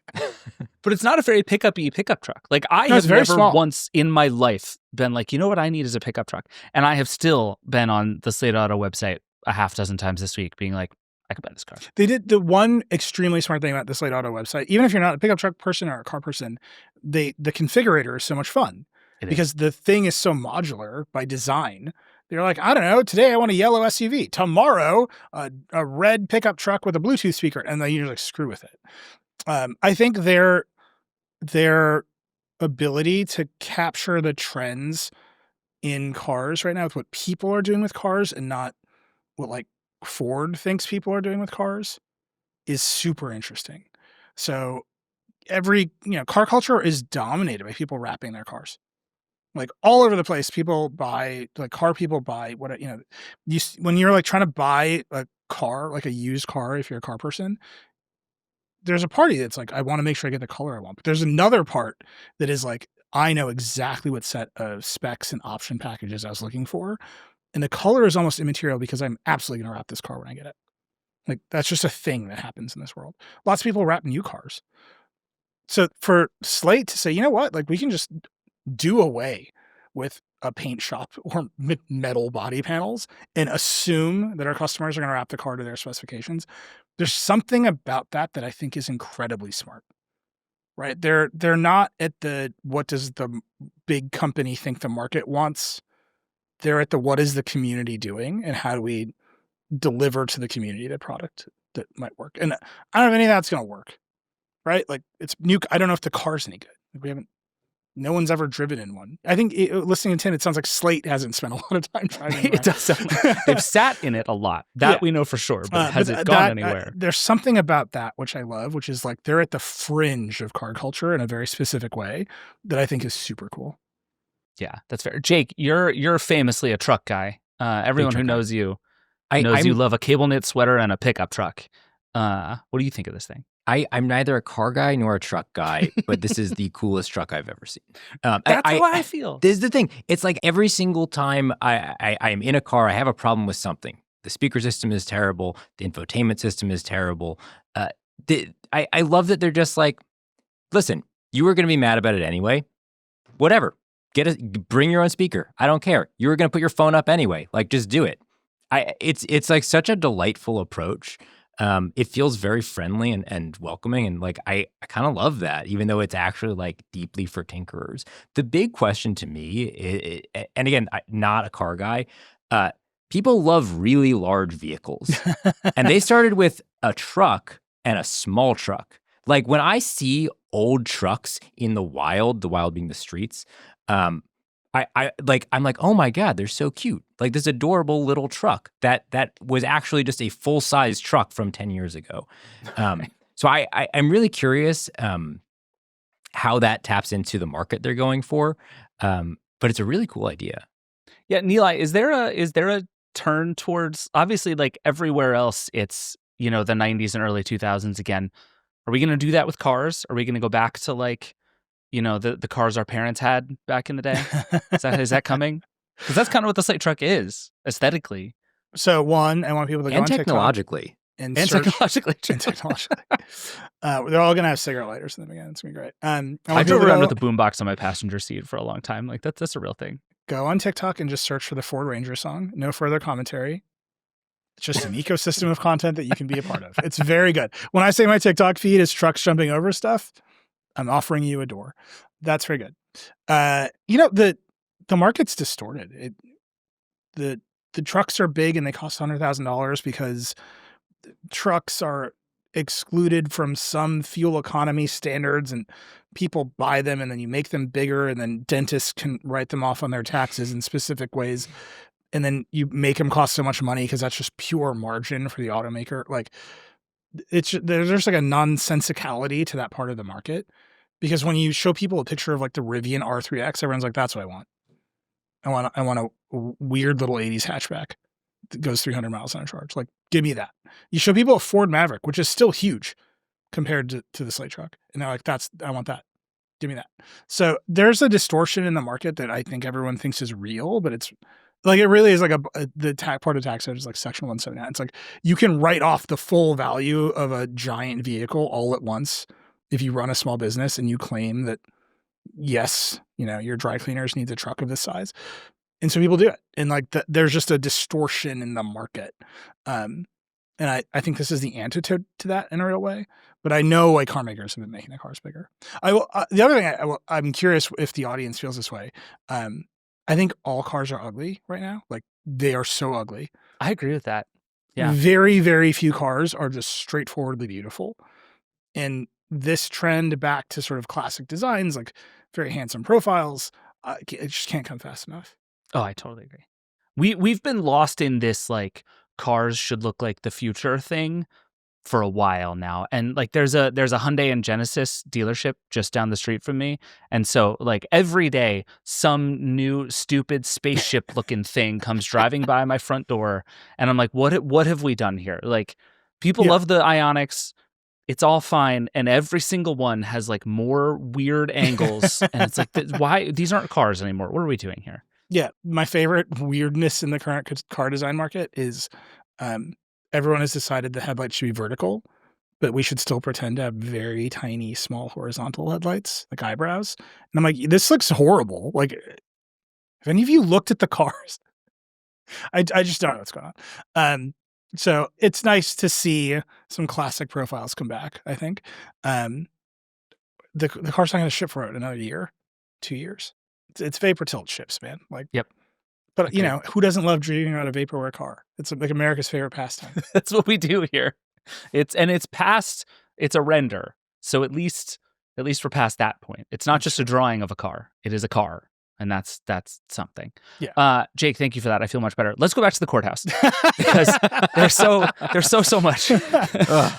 But it's not a very pickup-y pickup truck. Like I No, it's have very never small. once in my life been like, you know what I need is a pickup truck. And I have still been on the Slate Auto website a half dozen times this week being like, I could buy this car. They did the one extremely smart thing about the Slate Auto website. Even if you're not a pickup truck person or a car person, the configurator is so much fun because the thing is so modular by design. They're like, I don't know, today I want a yellow SUV. Tomorrow, a red pickup truck with a Bluetooth speaker. And then you're like, screw with it. I think their ability to capture the trends in cars right now with what people are doing with cars and not what like Ford thinks people are doing with cars is super interesting. So every, car culture is dominated by people wrapping their cars. Like all over the place, people buy, like car people buy what, when you're like trying to buy a car, like a used car, if you're a car person, there's a party that's like, I want to make sure I get the color I want. But there's another part that is like, I know exactly what set of specs and option packages I was looking for. And the color is almost immaterial because I'm absolutely going to wrap this car when I get it. Like that's just a thing that happens in this world. Lots of people wrap new cars. So for Slate to say, you know what, like we can just do away with a paint shop or metal body panels and assume that our customers are going to wrap the car to their specifications. There's something about that I think is incredibly smart, right? They're not at the, what does the big company think the market wants? They're at the, what is the community doing and how do we deliver to the community the product that might work? And I don't know if any of that's going to work, right? Like it's new. I don't know if the car's any good. No one's ever driven in one. I think listening to Tim, it sounds like Slate hasn't spent a lot of time driving. It does sound like they've sat in it a lot. That we know for sure, but has it gone anywhere? There's something about that which I love, which is like they're at the fringe of car culture in a very specific way that I think is super cool. Yeah, that's fair. Jake, you're famously a truck guy. Everyone who knows you knows you love a cable knit sweater and a pickup truck. What do you think of this thing? I'm neither a car guy nor a truck guy, but this is the coolest truck I've ever seen. That's how I feel. This is the thing. It's like every single time I am in a car, I have a problem with something. The speaker system is terrible. The infotainment system is terrible. I love that they're just like, listen, you were going to be mad about it anyway. Whatever. Bring your own speaker. I don't care. You were going to put your phone up anyway. Like, just do it. It's like such a delightful approach. It feels very friendly and welcoming. And like, I kind of love that, even though it's actually like deeply for tinkerers. The big question to me, and again, not a car guy, people love really large vehicles. And they started with a truck and a small truck. Like when I see old trucks in the wild being the streets, I'm like, oh my God, they're so cute. Like this adorable little truck that was actually just a full-size truck from 10 years ago. So I'm really curious how that taps into the market they're going for. But it's a really cool idea. Yeah, Nilay, is there a turn towards, obviously like everywhere else it's, the 90s and early 2000s again. Are we going to do that with cars? Are we going to go back to like, the cars our parents had back in the day? Is that coming? Because that's kind of what the Slate truck is aesthetically. So one, I want people to go on technologically. TikTok and technologically. They're all going to have cigarette lighters in them again. It's going to be great. I drove around with a boombox on my passenger seat for a long time. Like that's a real thing. Go on TikTok and just search for the Ford Ranger song. No further commentary. It's just an ecosystem of content that you can be a part of. It's very good. When I say my TikTok feed is trucks jumping over stuff, I'm offering you a door. That's very good. The market's distorted. The trucks are big and they cost $100,000 because trucks are excluded from some fuel economy standards and people buy them and then you make them bigger and then dentists can write them off on their taxes in specific ways. And then you make them cost so much money because that's just pure margin for the automaker. Like there's like a nonsensicality to that part of the market because when you show people a picture of like the Rivian R3X, everyone's like, that's what I want. I want a weird little 80s hatchback that goes 300 miles on a charge. Like, give me that. You show people a Ford Maverick, which is still huge compared to the Slate truck. And they're like, I want that. Give me that. So there's a distortion in the market that I think everyone thinks is real, but it's like, it really is like part of tax code is like section 179. It's like you can write off the full value of a giant vehicle all at once if you run a small business and you claim that, yes, your dry cleaners needs a truck of this size. And so people do it. And like there's just a distortion in the market. And I think this is the antidote to that in a real way. But I know like car makers have been making the cars bigger. The other thing I'm curious if the audience feels this way. I think all cars are ugly right now. Like they are so ugly. I agree with that. Yeah. Very, very few cars are just straightforwardly beautiful. And this trend back to sort of classic designs, like very handsome profiles, it just can't come fast enough. Oh, I totally agree. We've been lost in this like cars should look like the future thing for a while now. And like there's a Hyundai and Genesis dealership just down the street from me. And so like every day some new stupid spaceship looking thing comes driving by my front door and I'm like, what have we done here? Like people love the Ioniqs. It's all fine, and every single one has like more weird angles, and it's like, why these aren't cars anymore? What are we doing here? Yeah, my favorite weirdness in the current car design market is everyone has decided the headlights should be vertical, but we should still pretend to have very tiny, small horizontal headlights, like eyebrows. And I'm like, this looks horrible. Like, if any of you looked at the cars, I just don't know what's going on. So it's nice to see some classic profiles come back, I think. The car's not going to ship for another year, 2 years. It's vapor tilt ships, man. Like, yep. But, who doesn't love driving around a vaporware car? It's like America's favorite pastime. That's what we do here. It's a render. So at least we're past that point. It's not just a drawing of a car. It is a car. And that's something. Yeah. Jake, thank you for that. I feel much better. Let's go back to the courthouse because there's so much. All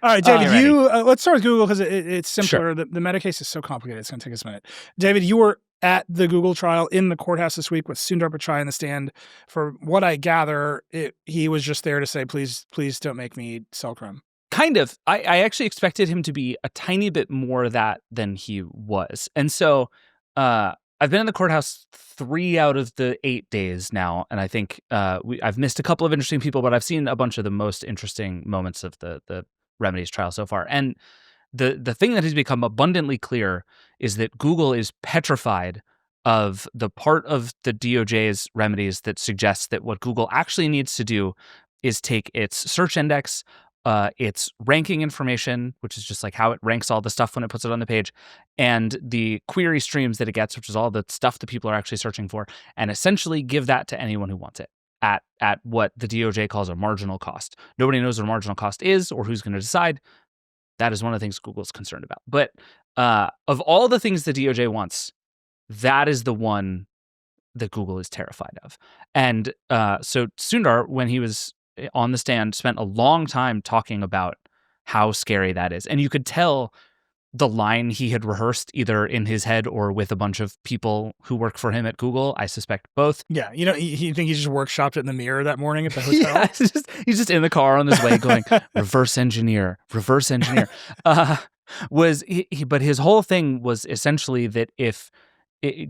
right, David. Let's start with Google because it's simpler. Sure. The meta case is so complicated. It's going to take us a minute. David, you were at the Google trial in the courthouse this week with Sundar Pichai in the stand. For what I gather, he was just there to say, please don't make me sell Chrome. Kind of. I actually expected him to be a tiny bit more that than he was, and so. I've been in the courthouse 3 out of the 8 days now, and I think I've missed a couple of interesting people, but I've seen a bunch of the most interesting moments of the remedies trial so far. And the thing that has become abundantly clear is that Google is petrified of the part of the DOJ's remedies that suggests that what Google actually needs to do is take its search index, its ranking information, which is just like how it ranks all the stuff when it puts it on the page, and the query streams that it gets, which is all the stuff that people are actually searching for, and essentially give that to anyone who wants it at what the DOJ calls a marginal cost. Nobody knows what a marginal cost is or who's going to decide. That is one of the things Google's concerned about. But of all the things the DOJ wants, that is the one that Google is terrified of. And so Sundar, when he was on the stand, spent a long time talking about how scary that is. And you could tell the line he had rehearsed either in his head or with a bunch of people who work for him at Google. I suspect both. Yeah. You think he just workshopped it in the mirror that morning at the hotel? Yeah, he's just in the car on his way going, reverse engineer. But his whole thing was essentially that if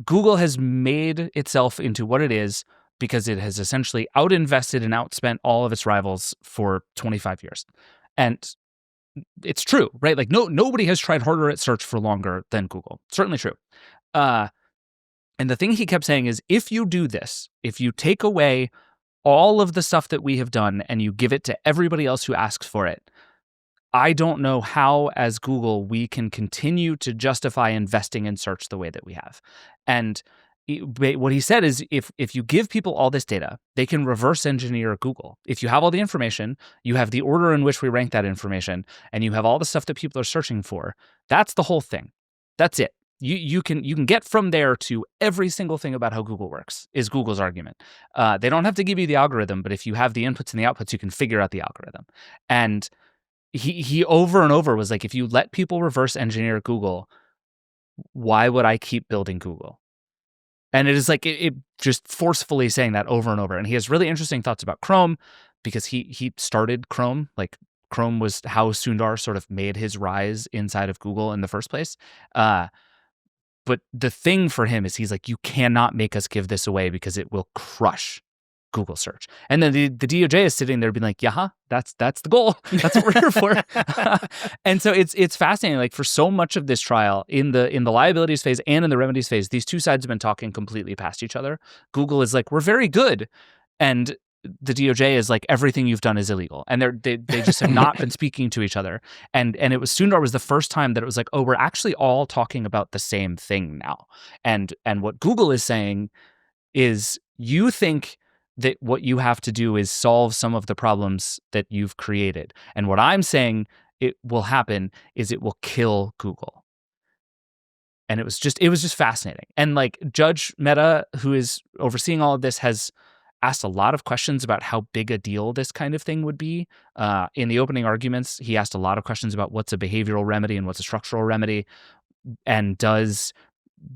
Google has made itself into what it is because it has essentially outinvested and outspent all of its rivals for 25 years. And it's true, right? Like nobody has tried harder at search for longer than Google. Certainly true. And the thing he kept saying is, if you do this, if you take away all of the stuff that we have done and you give it to everybody else who asks for it, I don't know how, as Google, we can continue to justify investing in search the way that we have. And what he said is if you give people all this data, they can reverse engineer Google. If you have all the information, you have the order in which we rank that information, and you have all the stuff that people are searching for, that's the whole thing. That's it. You can get from there to every single thing about how Google works, is Google's argument. They don't have to give you the algorithm, but if you have the inputs and the outputs, you can figure out the algorithm. And he over and over was like, if you let people reverse engineer Google, why would I keep building Google? And it is like it just forcefully saying that over and over. And he has really interesting thoughts about Chrome, because he started Chrome. Like, Chrome was how Sundar sort of made his rise inside of Google in the first place. But the thing for him is he's like, you cannot make us give this away because it will crush Google search. And then the DOJ is sitting there being like, yeah, that's the goal. That's what we're here for. And so it's fascinating. Like, for so much of this trial, in the liabilities phase and in the remedies phase, these two sides have been talking completely past each other. Google is like, we're very good. And the DOJ is like, everything you've done is illegal. And they just have not been speaking to each other. And it was Sundar was the first time that it was like, oh, we're actually all talking about the same thing now. And what Google is saying is, you think that what you have to do is solve some of the problems that you've created. And what I'm saying it will happen is it will kill Google. And it was just fascinating. And like, Judge Mehta, who is overseeing all of this, has asked a lot of questions about how big a deal this kind of thing would be. In the opening arguments, he asked a lot of questions about what's a behavioral remedy and what's a structural remedy. And does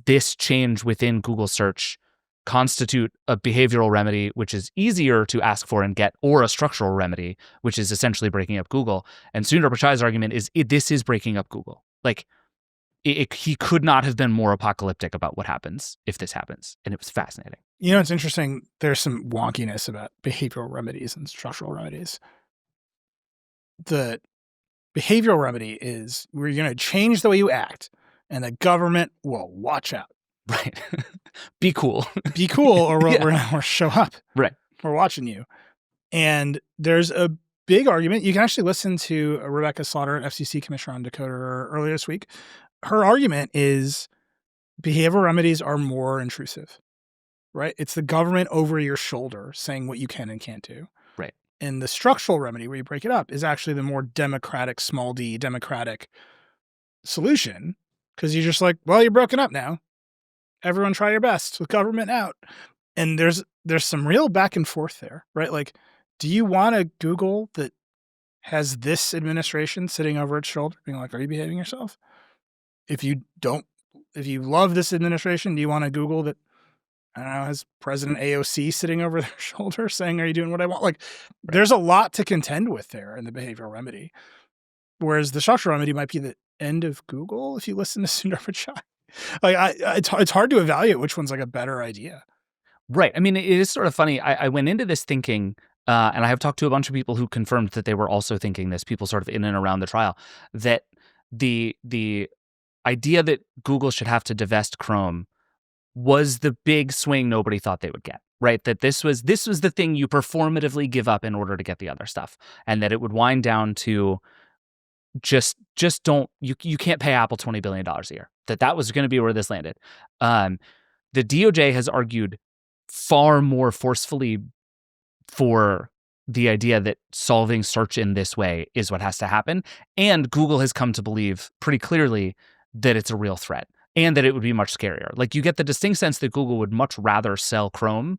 this change within Google search constitute a behavioral remedy, which is easier to ask for and get, or a structural remedy, which is essentially breaking up Google? And Sundar Pichai's argument is this is breaking up Google. Like, he could not have been more apocalyptic about what happens if this happens. And it was fascinating. You know, it's interesting. There's some wonkiness about behavioral remedies and structural remedies. The behavioral remedy is we're going to change the way you act, and the government will watch out. Right. Be cool. Be cool, or we'll show up. Right. We're watching you. And there's a big argument. You can actually listen to Rebecca Slaughter, FCC Commissioner on Decoder, earlier this week. Her argument is behavioral remedies are more intrusive, right? It's the government over your shoulder saying what you can and can't do. Right. And the structural remedy, where you break it up, is actually the more democratic, small d, democratic solution, because you're just like, well, you're broken up now. Everyone try your best with government out. And there's some real back and forth there, right? Like, do you want a Google that has this administration sitting over its shoulder being like, are you behaving yourself? If you love this administration, do you want a Google that, I don't know, has President AOC sitting over their shoulder saying, are you doing what I want? Like, there's a lot to contend with there in the behavioral remedy. Whereas the structural remedy might be the end of Google if you listen to Sundar Pichai. Like, it's hard to evaluate which one's like a better idea. Right. I mean, it is sort of funny. I went into this thinking, and I have talked to a bunch of people who confirmed that they were also thinking this, people sort of in and around the trial, that the idea that Google should have to divest Chrome was the big swing nobody thought they would get, right? That this was the thing you performatively give up in order to get the other stuff, and that it would wind down to just don't, you can't pay Apple $20 billion a year. That was going to be where this landed. The DOJ has argued far more forcefully for the idea that solving search in this way is what has to happen. And Google has come to believe pretty clearly that it's a real threat and that it would be much scarier. Like, you get the distinct sense that Google would much rather sell Chrome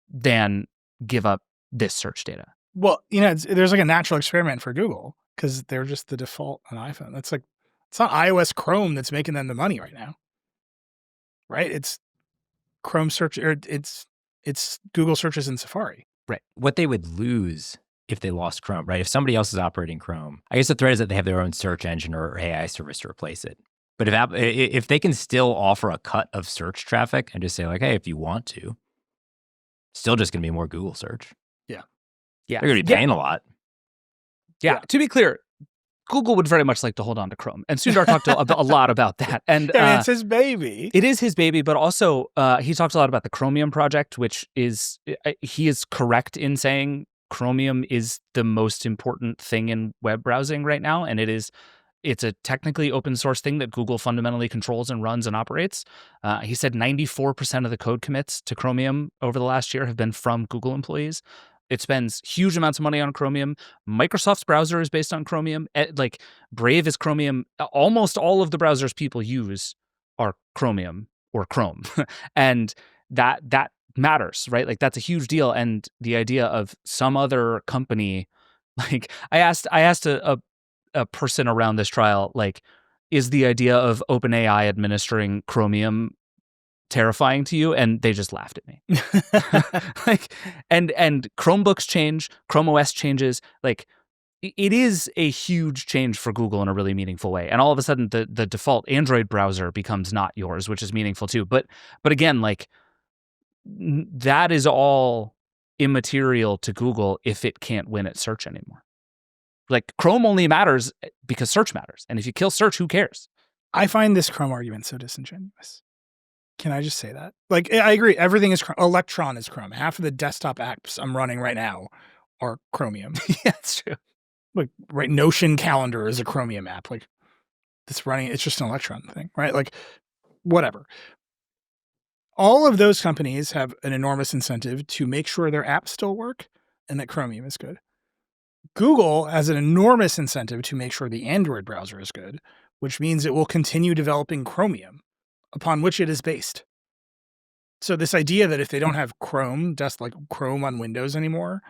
than give up this search data. Well, you know, there's like a natural experiment for Google because they're just the default on iPhone. That's like, it's not iOS Chrome that's making them the money right now, right? It's Chrome search, or it's Google searches in Safari. Right. What they would lose if they lost Chrome, right? If somebody else is operating Chrome, I guess the threat is that they have their own search engine or AI service to replace it. But if they can still offer a cut of search traffic and just say like, hey, if you want to, still just going to be more Google search. Yeah. They're going to be paying a lot. Yeah. To be clear, Google would very much like to hold on to Chrome. And Sundar talked a lot about that. And it's his baby. It is his baby, but also he talks a lot about the Chromium project, which is, he is correct in saying Chromium is the most important thing in web browsing right now. And it's a technically open source thing that Google fundamentally controls and runs and operates. He said 94% of the code commits to Chromium over the last year have been from Google employees. It spends huge amounts of money on Chromium. Microsoft's browser is based on Chromium. Like Brave is Chromium. Almost all of the browsers people use are Chromium or Chrome. And that matters, right? Like that's a huge deal. And the idea of some other company, like I asked a person around this trial, like, is the idea of OpenAI administering Chromium terrifying to you? And they just laughed at me. Like, and Chromebooks change, Chrome OS changes. Like, it is a huge change for Google in a really meaningful way. And all of a sudden, the default Android browser becomes not yours, which is meaningful too. But again, like, that is all immaterial to Google if it can't win at search anymore. Like, Chrome only matters because search matters. And if you kill search, who cares? I find this Chrome argument so disingenuous. Can I just say that? Like, I agree. Everything is Chrome. Electron is Chrome. Half of the desktop apps I'm running right now are Chromium. Yeah, that's true. Like, right, Notion Calendar is a Chromium app. Like, it's running. It's just an Electron thing, right? Like, whatever. All of those companies have an enormous incentive to make sure their apps still work and that Chromium is good. Google has an enormous incentive to make sure the Android browser is good, which means it will continue developing Chromium, upon which it is based. So this idea that if they don't have Chrome, just like Chrome on Windows anymore,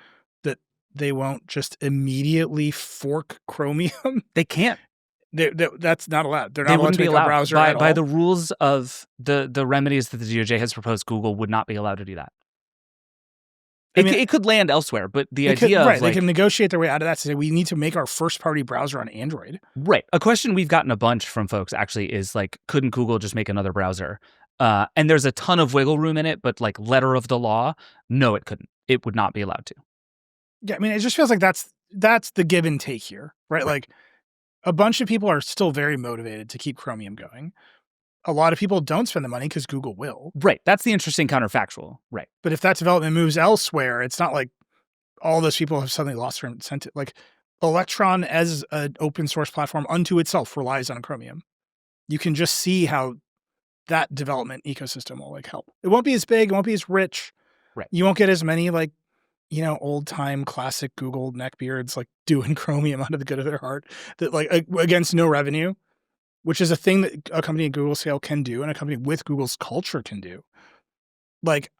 that they won't just immediately fork Chromium. They can't. That's not allowed. They're not allowed wouldn't to make be allowed a browser by at all. the rules of the remedies that the DOJ has proposed. Google would not be allowed to do that. It could land elsewhere, but the idea of, right, like, they can negotiate their way out of that to say we need to make our first-party browser on Android. Right. A question we've gotten a bunch from folks actually is, like, couldn't Google just make another browser? And there's a ton of wiggle room in it, but, like, letter of the law, no, it couldn't. It would not be allowed to. Yeah, I mean, it just feels like that's the give and take here, right? Like, a bunch of people are still very motivated to keep Chromium going. A lot of people don't spend the money because Google will. Right. That's the interesting counterfactual. Right. But if that development moves elsewhere, it's not like all those people have suddenly lost their incentive. Like, Electron as an open source platform unto itself relies on Chromium. You can just see how that development ecosystem will, like, help. It won't be as big. It won't be as rich. Right. You won't get as many, like, you know, old time classic Google neckbeards, like, doing Chromium out of the good of their heart that, like, against no revenue, which is a thing that a company at Google scale can do and a company with Google's culture can do. Like,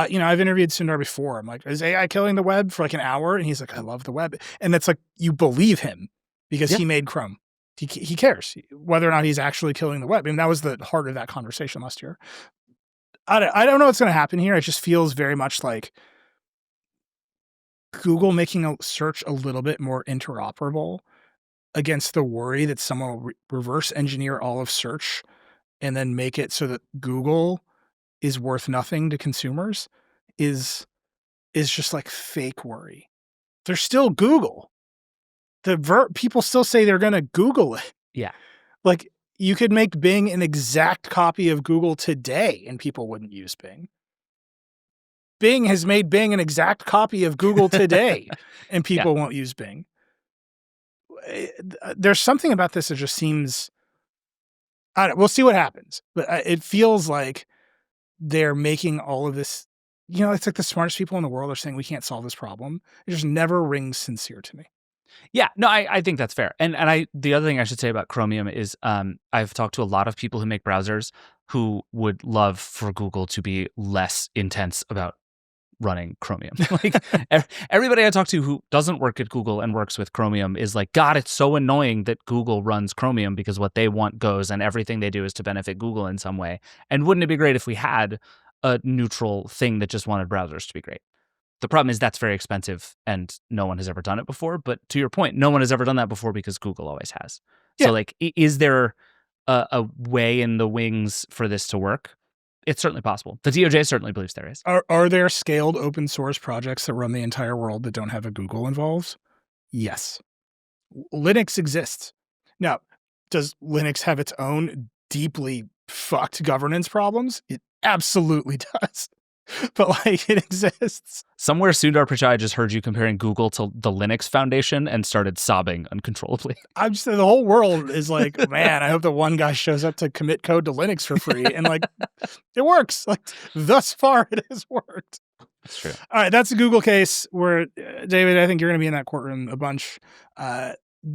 you know, I've interviewed Sundar before. I'm like, is AI killing the web for like an hour? And he's like, I love the web. And it's like, you believe him because he made Chrome. He cares whether or not he's actually killing the web. I mean, that was the heart of that conversation last year. I don't know what's going to happen here. It just feels very much like Google making a search a little bit more interoperable against the worry that someone will reverse engineer all of search and then make it so that Google is worth nothing to consumers is just like fake worry. They're still Google. People still say they're going to Google it. Yeah. Like, you could make Bing an exact copy of Google today and people wouldn't use Bing. Bing has made Bing an exact copy of Google today and people won't use Bing. There's something about this that just seems, we'll see what happens, but it feels like they're making all of this, you know, it's like the smartest people in the world are saying we can't solve this problem. It just never rings sincere to me. Yeah, no, I think that's fair. And the other thing I should say about Chromium is I've talked to a lot of people who make browsers who would love for Google to be less intense about running Chromium. Like, everybody I talk to who doesn't work at Google and works with Chromium is like, God, it's so annoying that Google runs Chromium because what they want goes and everything they do is to benefit Google in some way. And wouldn't it be great if we had a neutral thing that just wanted browsers to be great? The problem is that's very expensive and no one has ever done it before. But to your point, no one has ever done that before because Google always has. Yeah. So, like, is there a way in the wings for this to work? It's certainly possible. The DOJ certainly believes there is. Are there scaled open source projects that run the entire world that don't have a Google involved? Yes. Linux exists. Now, does Linux have its own deeply fucked governance problems? It absolutely does. But like, it exists. Somewhere Sundar Pichai just heard you comparing Google to the Linux Foundation and started sobbing uncontrollably. I'm just the whole world is like, man, I hope the one guy shows up to commit code to Linux for free. And like, it works. Like, thus far, it has worked. That's true. All right, that's a Google case where, David, I think you're going to be in that courtroom a bunch.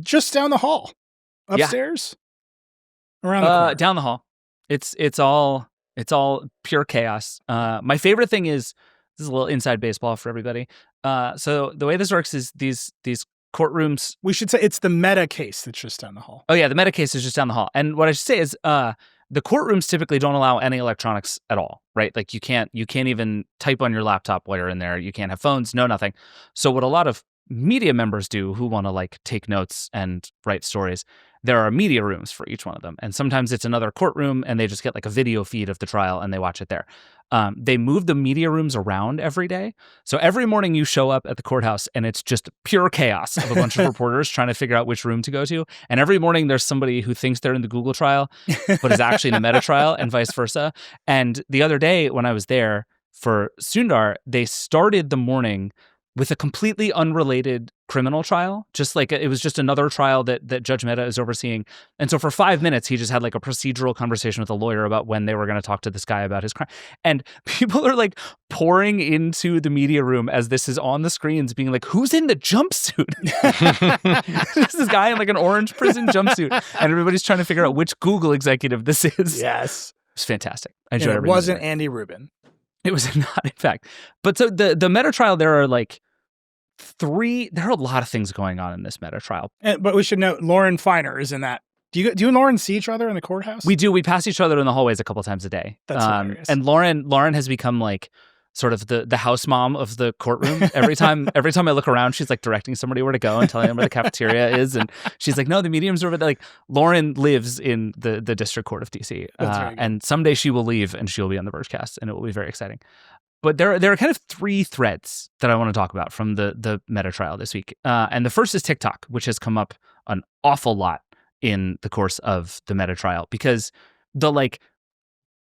Just down the hall. Upstairs? Around the corner. Down the hall. It's all pure chaos. My favorite thing is, this is a little inside baseball for everybody. So the way this works is these courtrooms. We should say it's the Meta case that's just down the hall. Oh yeah, the Meta case is just down the hall. And what I should say is, the courtrooms typically don't allow any electronics at all, right? Like you can't even type on your laptop while you're in there. You can't have phones, nothing. So what a lot of media members do who want to like take notes and write stories, there are media rooms for each one of them. And sometimes it's another courtroom and they just get like a video feed of the trial and they watch it there. They move the media rooms around every day. So every morning you show up at the courthouse and it's just pure chaos of a bunch of reporters trying to figure out which room to go to. And every morning there's somebody who thinks they're in the Google trial, but is actually in the Meta trial and vice versa. And the other day when I was there for Sundar, they started the morning with a completely unrelated criminal trial. Just like it was just another trial that Judge Mehta is overseeing. And so for 5 minutes, he just had like a procedural conversation with a lawyer about when they were going to talk to this guy about his crime. And people are like pouring into the media room as this is on the screens being like, who's in the jumpsuit? There's this guy in like an orange prison jumpsuit. And everybody's trying to figure out which Google executive this is. Yes. It's fantastic. I enjoyed it wasn't Andy Rubin. It was not, in fact. But so the Meta trial, there are like there are a lot of things going on in this Meta trial. But we should note, Lauren Feiner is in that. Do you and Lauren see each other in the courthouse? We do. We pass each other in the hallways a couple times a day. That's hilarious. And Lauren has become like sort of the house mom of the courtroom. Every time I look around, she's like directing somebody where to go and telling them where the cafeteria is. And she's like, no, the mediums are over there. Like Lauren lives in the District Court of DC. And someday she will leave and she'll be on the Vergecast and it will be very exciting. But there are kind of three threads that I want to talk about from the Meta trial this week. And the first is TikTok, which has come up an awful lot in the course of the Meta trial, because the like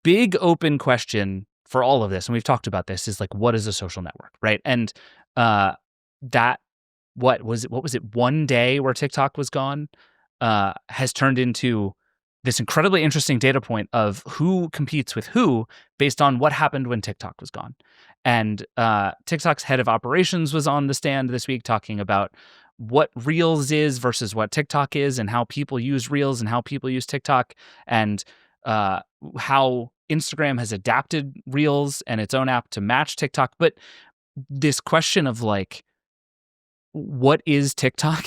big open question for all of this, and we've talked about this, is like, what is a social network, right? And that what was it? One day where TikTok was gone has turned into this incredibly interesting data point of who competes with who based on what happened when TikTok was gone. And TikTok's head of operations was on the stand this week talking about what Reels is versus what TikTok is, and how people use Reels and how people use TikTok, and how Instagram has adapted Reels and its own app to match TikTok. But this question of like, what is TikTok?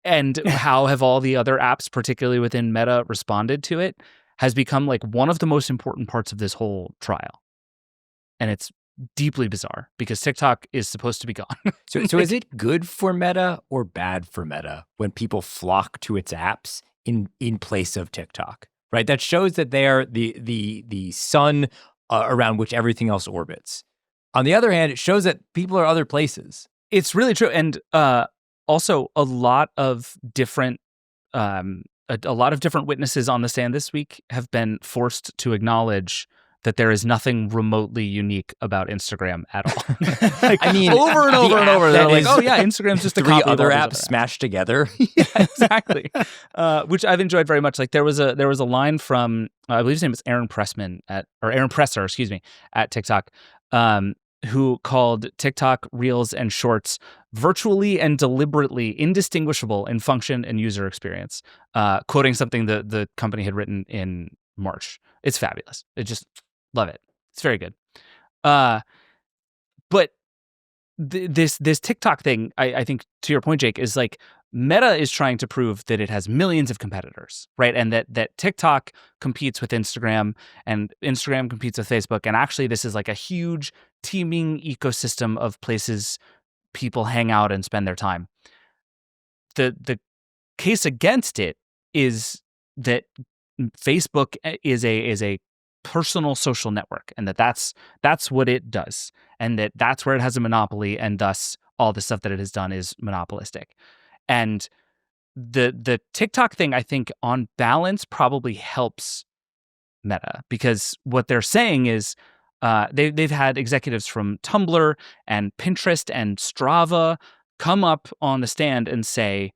And how have all the other apps, particularly within Meta, responded to it, has become like one of the most important parts of this whole trial. And it's deeply bizarre because TikTok is supposed to be gone. So is it good for Meta or bad for Meta when people flock to its apps in place of TikTok? Right? That shows that they are the sun around which everything else orbits. On the other hand, it shows that people are other places. It's really true. And also, a lot of different witnesses on the stand this week have been forced to acknowledge that there is nothing remotely unique about Instagram at all. Like, I mean, over and over and over, they're like, "Oh yeah, Instagram's just a three copy other of apps smashed together." Yeah, exactly. Which I've enjoyed very much. Like there was a line from I believe his name is Aaron Presser, at TikTok, who called TikTok, Reels, and Shorts virtually and deliberately indistinguishable in function and user experience, quoting something that the company had written in March. It's fabulous. Love it. It's very good. But this TikTok thing, I think, to your point, Jake, is like Meta is trying to prove that it has millions of competitors, right? And that TikTok competes with Instagram and Instagram competes with Facebook. And actually, this is like a huge teeming ecosystem of places people hang out and spend their time. The case against it is that Facebook is a personal social network, and that's what it does, and that's where it has a monopoly, and thus all the stuff that it has done is monopolistic. And the TikTok thing, I think, on balance, probably helps Meta, because what they're saying is they've had executives from Tumblr and Pinterest and Strava come up on the stand and say,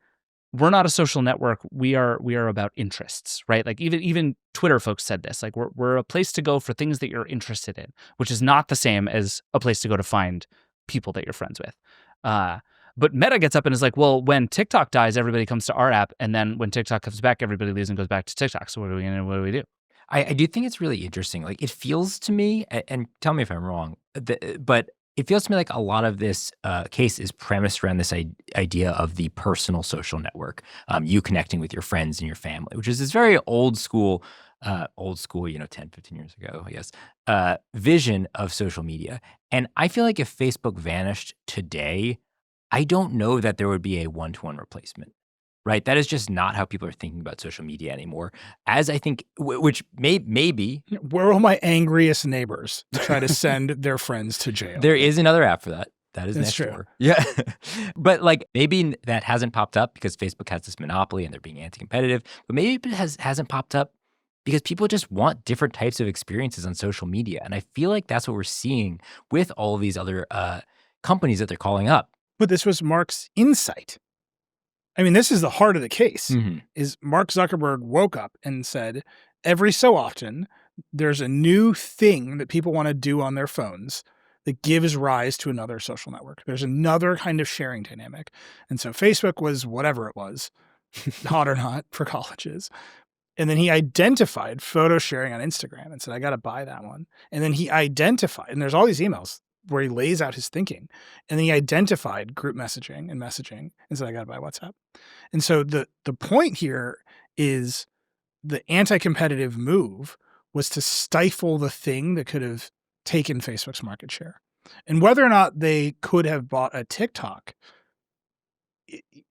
we're not a social network. We are about interests, right? Like even Twitter folks said this. Like we're a place to go for things that you're interested in, which is not the same as a place to go to find people that you're friends with. But Meta gets up and is like, well, when TikTok dies, everybody comes to our app, and then when TikTok comes back, everybody leaves and goes back to TikTok. So what do we do? I do think it's really interesting. Like it feels to me, and tell me if I'm wrong, but it feels to me like a lot of this case is premised around this idea of the personal social network, you connecting with your friends and your family, which is this very old school, 10, 15 years ago, I guess, vision of social media. And I feel like if Facebook vanished today, I don't know that there would be a one-to-one replacement. Right, that is just not how people are thinking about social media anymore. As I think, which maybe where are my angriest neighbors to try to send their friends to jail? There is another app for that. That is That's true. Nextdoor. Yeah, but like maybe that hasn't popped up because Facebook has this monopoly and they're being anti-competitive. But maybe it hasn't popped up because people just want different types of experiences on social media, and I feel like that's what we're seeing with all of these other companies that they're calling up. But this was Mark's insight. I mean, this is the heart of the case, Mm-hmm. is Mark Zuckerberg woke up and said, every so often, there's a new thing that people want to do on their phones that gives rise to another social network. There's another kind of sharing dynamic. And so Facebook was whatever it was, hot or not, for colleges. And then he identified photo sharing on Instagram and said, I got to buy that one. And then he identified, and there's all these emails where he lays out his thinking. And then he identified group messaging and said, I got to buy WhatsApp. And so the point here is the anti-competitive move was to stifle the thing that could have taken Facebook's market share. And whether or not they could have bought a TikTok,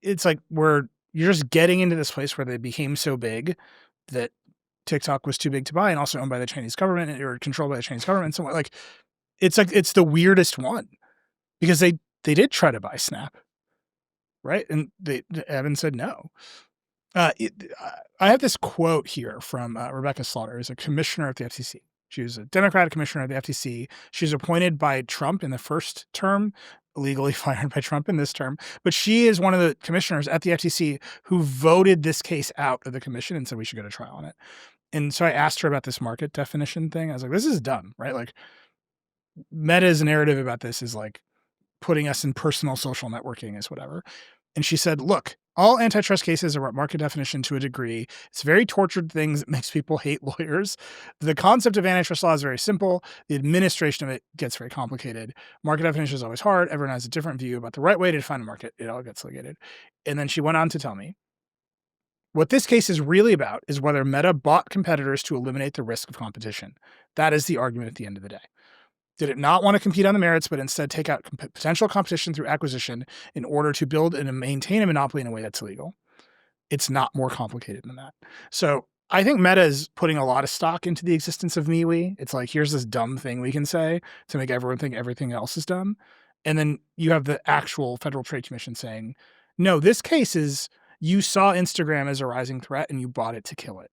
it's like you're just getting into this place where they became so big that TikTok was too big to buy and also owned by the Chinese government or controlled by the Chinese government. So it's the weirdest one because they did try to buy Snap, right? And Evan said no. I have this quote here from Rebecca Slaughter, who's a commissioner at the FTC. She was a Democratic commissioner at the FTC. She was appointed by Trump in the first term, legally fired by Trump in this term. But she is one of the commissioners at the FTC who voted this case out of the commission and said we should go to trial on it. And so I asked her about this market definition thing. I was like, this is dumb, right? Like Meta's narrative about this is like putting us in personal social networking is whatever. And she said, look, all antitrust cases are about market definition to a degree. It's very tortured things that makes people hate lawyers. The concept of antitrust law is very simple. The administration of it gets very complicated. Market definition is always hard. Everyone has a different view about the right way to define a market. It all gets litigated. And then she went on to tell me, what this case is really about is whether Meta bought competitors to eliminate the risk of competition. That is the argument at the end of the day. Did it not want to compete on the merits, but instead take out potential competition through acquisition in order to build and maintain a monopoly in a way that's illegal? It's not more complicated than that. So I think Meta is putting a lot of stock into the existence of MeWe. It's like, here's this dumb thing we can say to make everyone think everything else is dumb. And then you have the actual Federal Trade Commission saying, no, this case is you saw Instagram as a rising threat and you bought it to kill it.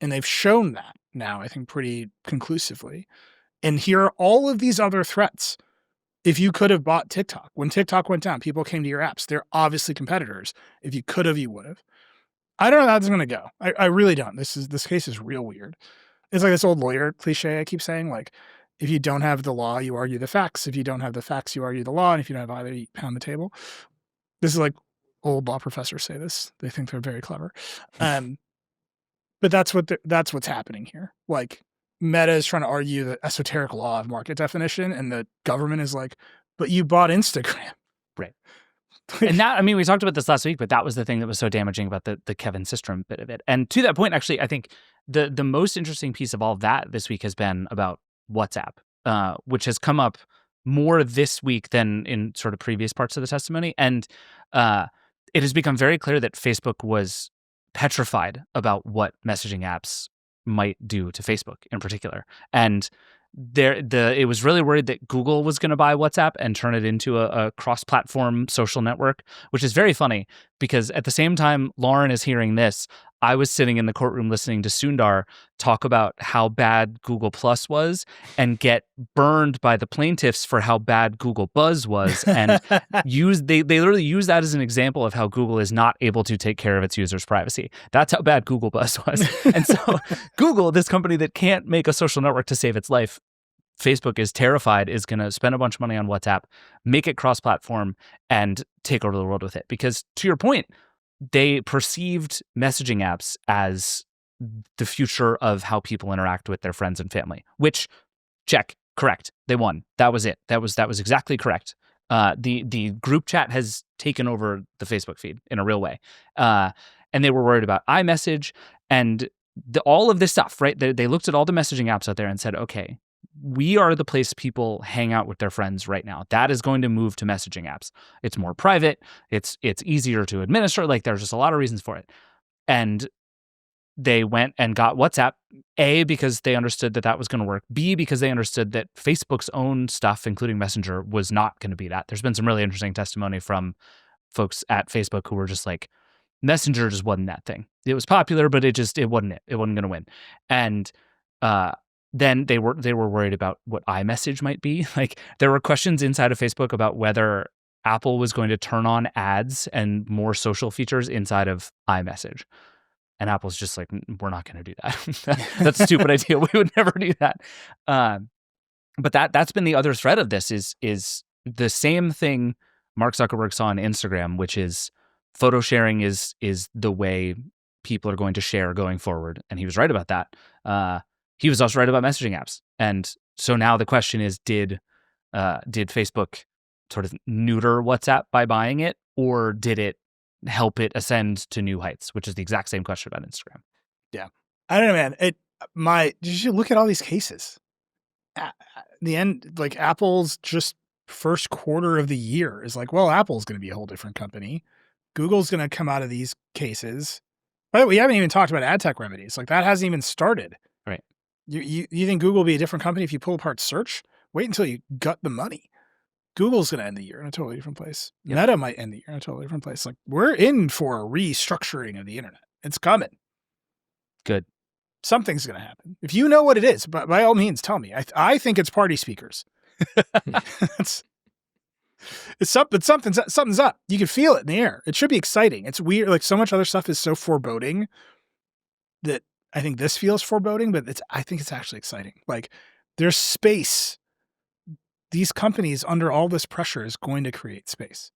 And they've shown that now, I think, pretty conclusively. And here are all of these other threats. If you could have bought TikTok, when TikTok went down, people came to your apps. They're obviously competitors. If you could have, you would have. I don't know how this is going to go. I really don't. This case is real weird. It's like this old lawyer cliche I keep saying, like, if you don't have the law, you argue the facts. If you don't have the facts, you argue the law. And if you don't have either, you pound the table. This is like old law professors say this. They think they're very clever. But that's what's happening here. Like, Meta is trying to argue the esoteric law of market definition, and the government is like, but you bought Instagram. Right. And that, I mean, we talked about this last week, but that was the thing that was so damaging about the Kevin Systrom bit of it. And to that point, actually, I think the most interesting piece of all of that this week has been about WhatsApp, which has come up more this week than in sort of previous parts of the testimony. And it has become very clear that Facebook was petrified about what messaging apps might do to Facebook in particular. And it was really worried that Google was going to buy WhatsApp and turn it into a cross-platform social network, which is very funny because at the same time Lauren is hearing this, I was sitting in the courtroom listening to Sundar talk about how bad Google Plus was and get burned by the plaintiffs for how bad Google Buzz was, and they literally use that as an example of how Google is not able to take care of its users' privacy. That's how bad Google Buzz was. And so Google, this company that can't make a social network to save its life, Facebook is terrified is going to spend a bunch of money on WhatsApp, make it cross-platform, and take over the world with it. Because to your point, they perceived messaging apps as the future of how people interact with their friends and family, which, check, correct. They won. That was it. That was exactly correct. The group chat has taken over the Facebook feed in a real way. And they were worried about iMessage and all of this stuff, right? They looked at all the messaging apps out there and said, okay, we are the place people hang out with their friends right now. That is going to move to messaging apps. It's more private. It's easier to administer. Like there's just a lot of reasons for it. And they went and got WhatsApp, A, because they understood that was going to work. B, because they understood that Facebook's own stuff, including Messenger, was not going to be that. There's been some really interesting testimony from folks at Facebook who were just like, Messenger just wasn't that thing. It was popular, but it wasn't it. It wasn't going to win. And then they were worried about what iMessage might be. Like there were questions inside of Facebook about whether Apple was going to turn on ads and more social features inside of iMessage. And Apple's just like, we're not going to do that. That's a stupid idea. We would never do that. But that's been the other thread of this is the same thing Mark Zuckerberg saw on Instagram, which is photo sharing is the way people are going to share going forward. And he was right about that. He was also right about messaging apps. And so now the question is, did Facebook sort of neuter WhatsApp by buying it, or did it help it ascend to new heights, which is the exact same question about Instagram? Yeah. I don't know, man. You should look at all these cases. The end, like Apple's just first quarter of the year is like, well, Apple's going to be a whole different company. Google's going to come out of these cases. By the way, we haven't even talked about ad tech remedies. Like that hasn't even started. Right. You think Google will be a different company if you pull apart search? Wait until you gut the money. Google's going to end the year in a totally different place. Yep. Meta might end the year in a totally different place. Like we're in for a restructuring of the internet. It's coming. Good. Something's going to happen. If you know what it is, by all means, tell me. I think it's party speakers. Something's up. You can feel it in the air. It should be exciting. It's weird. Like so much other stuff is so foreboding that I think this feels foreboding, but I think it's actually exciting. Like there's space. These companies under all this pressure is going to create space.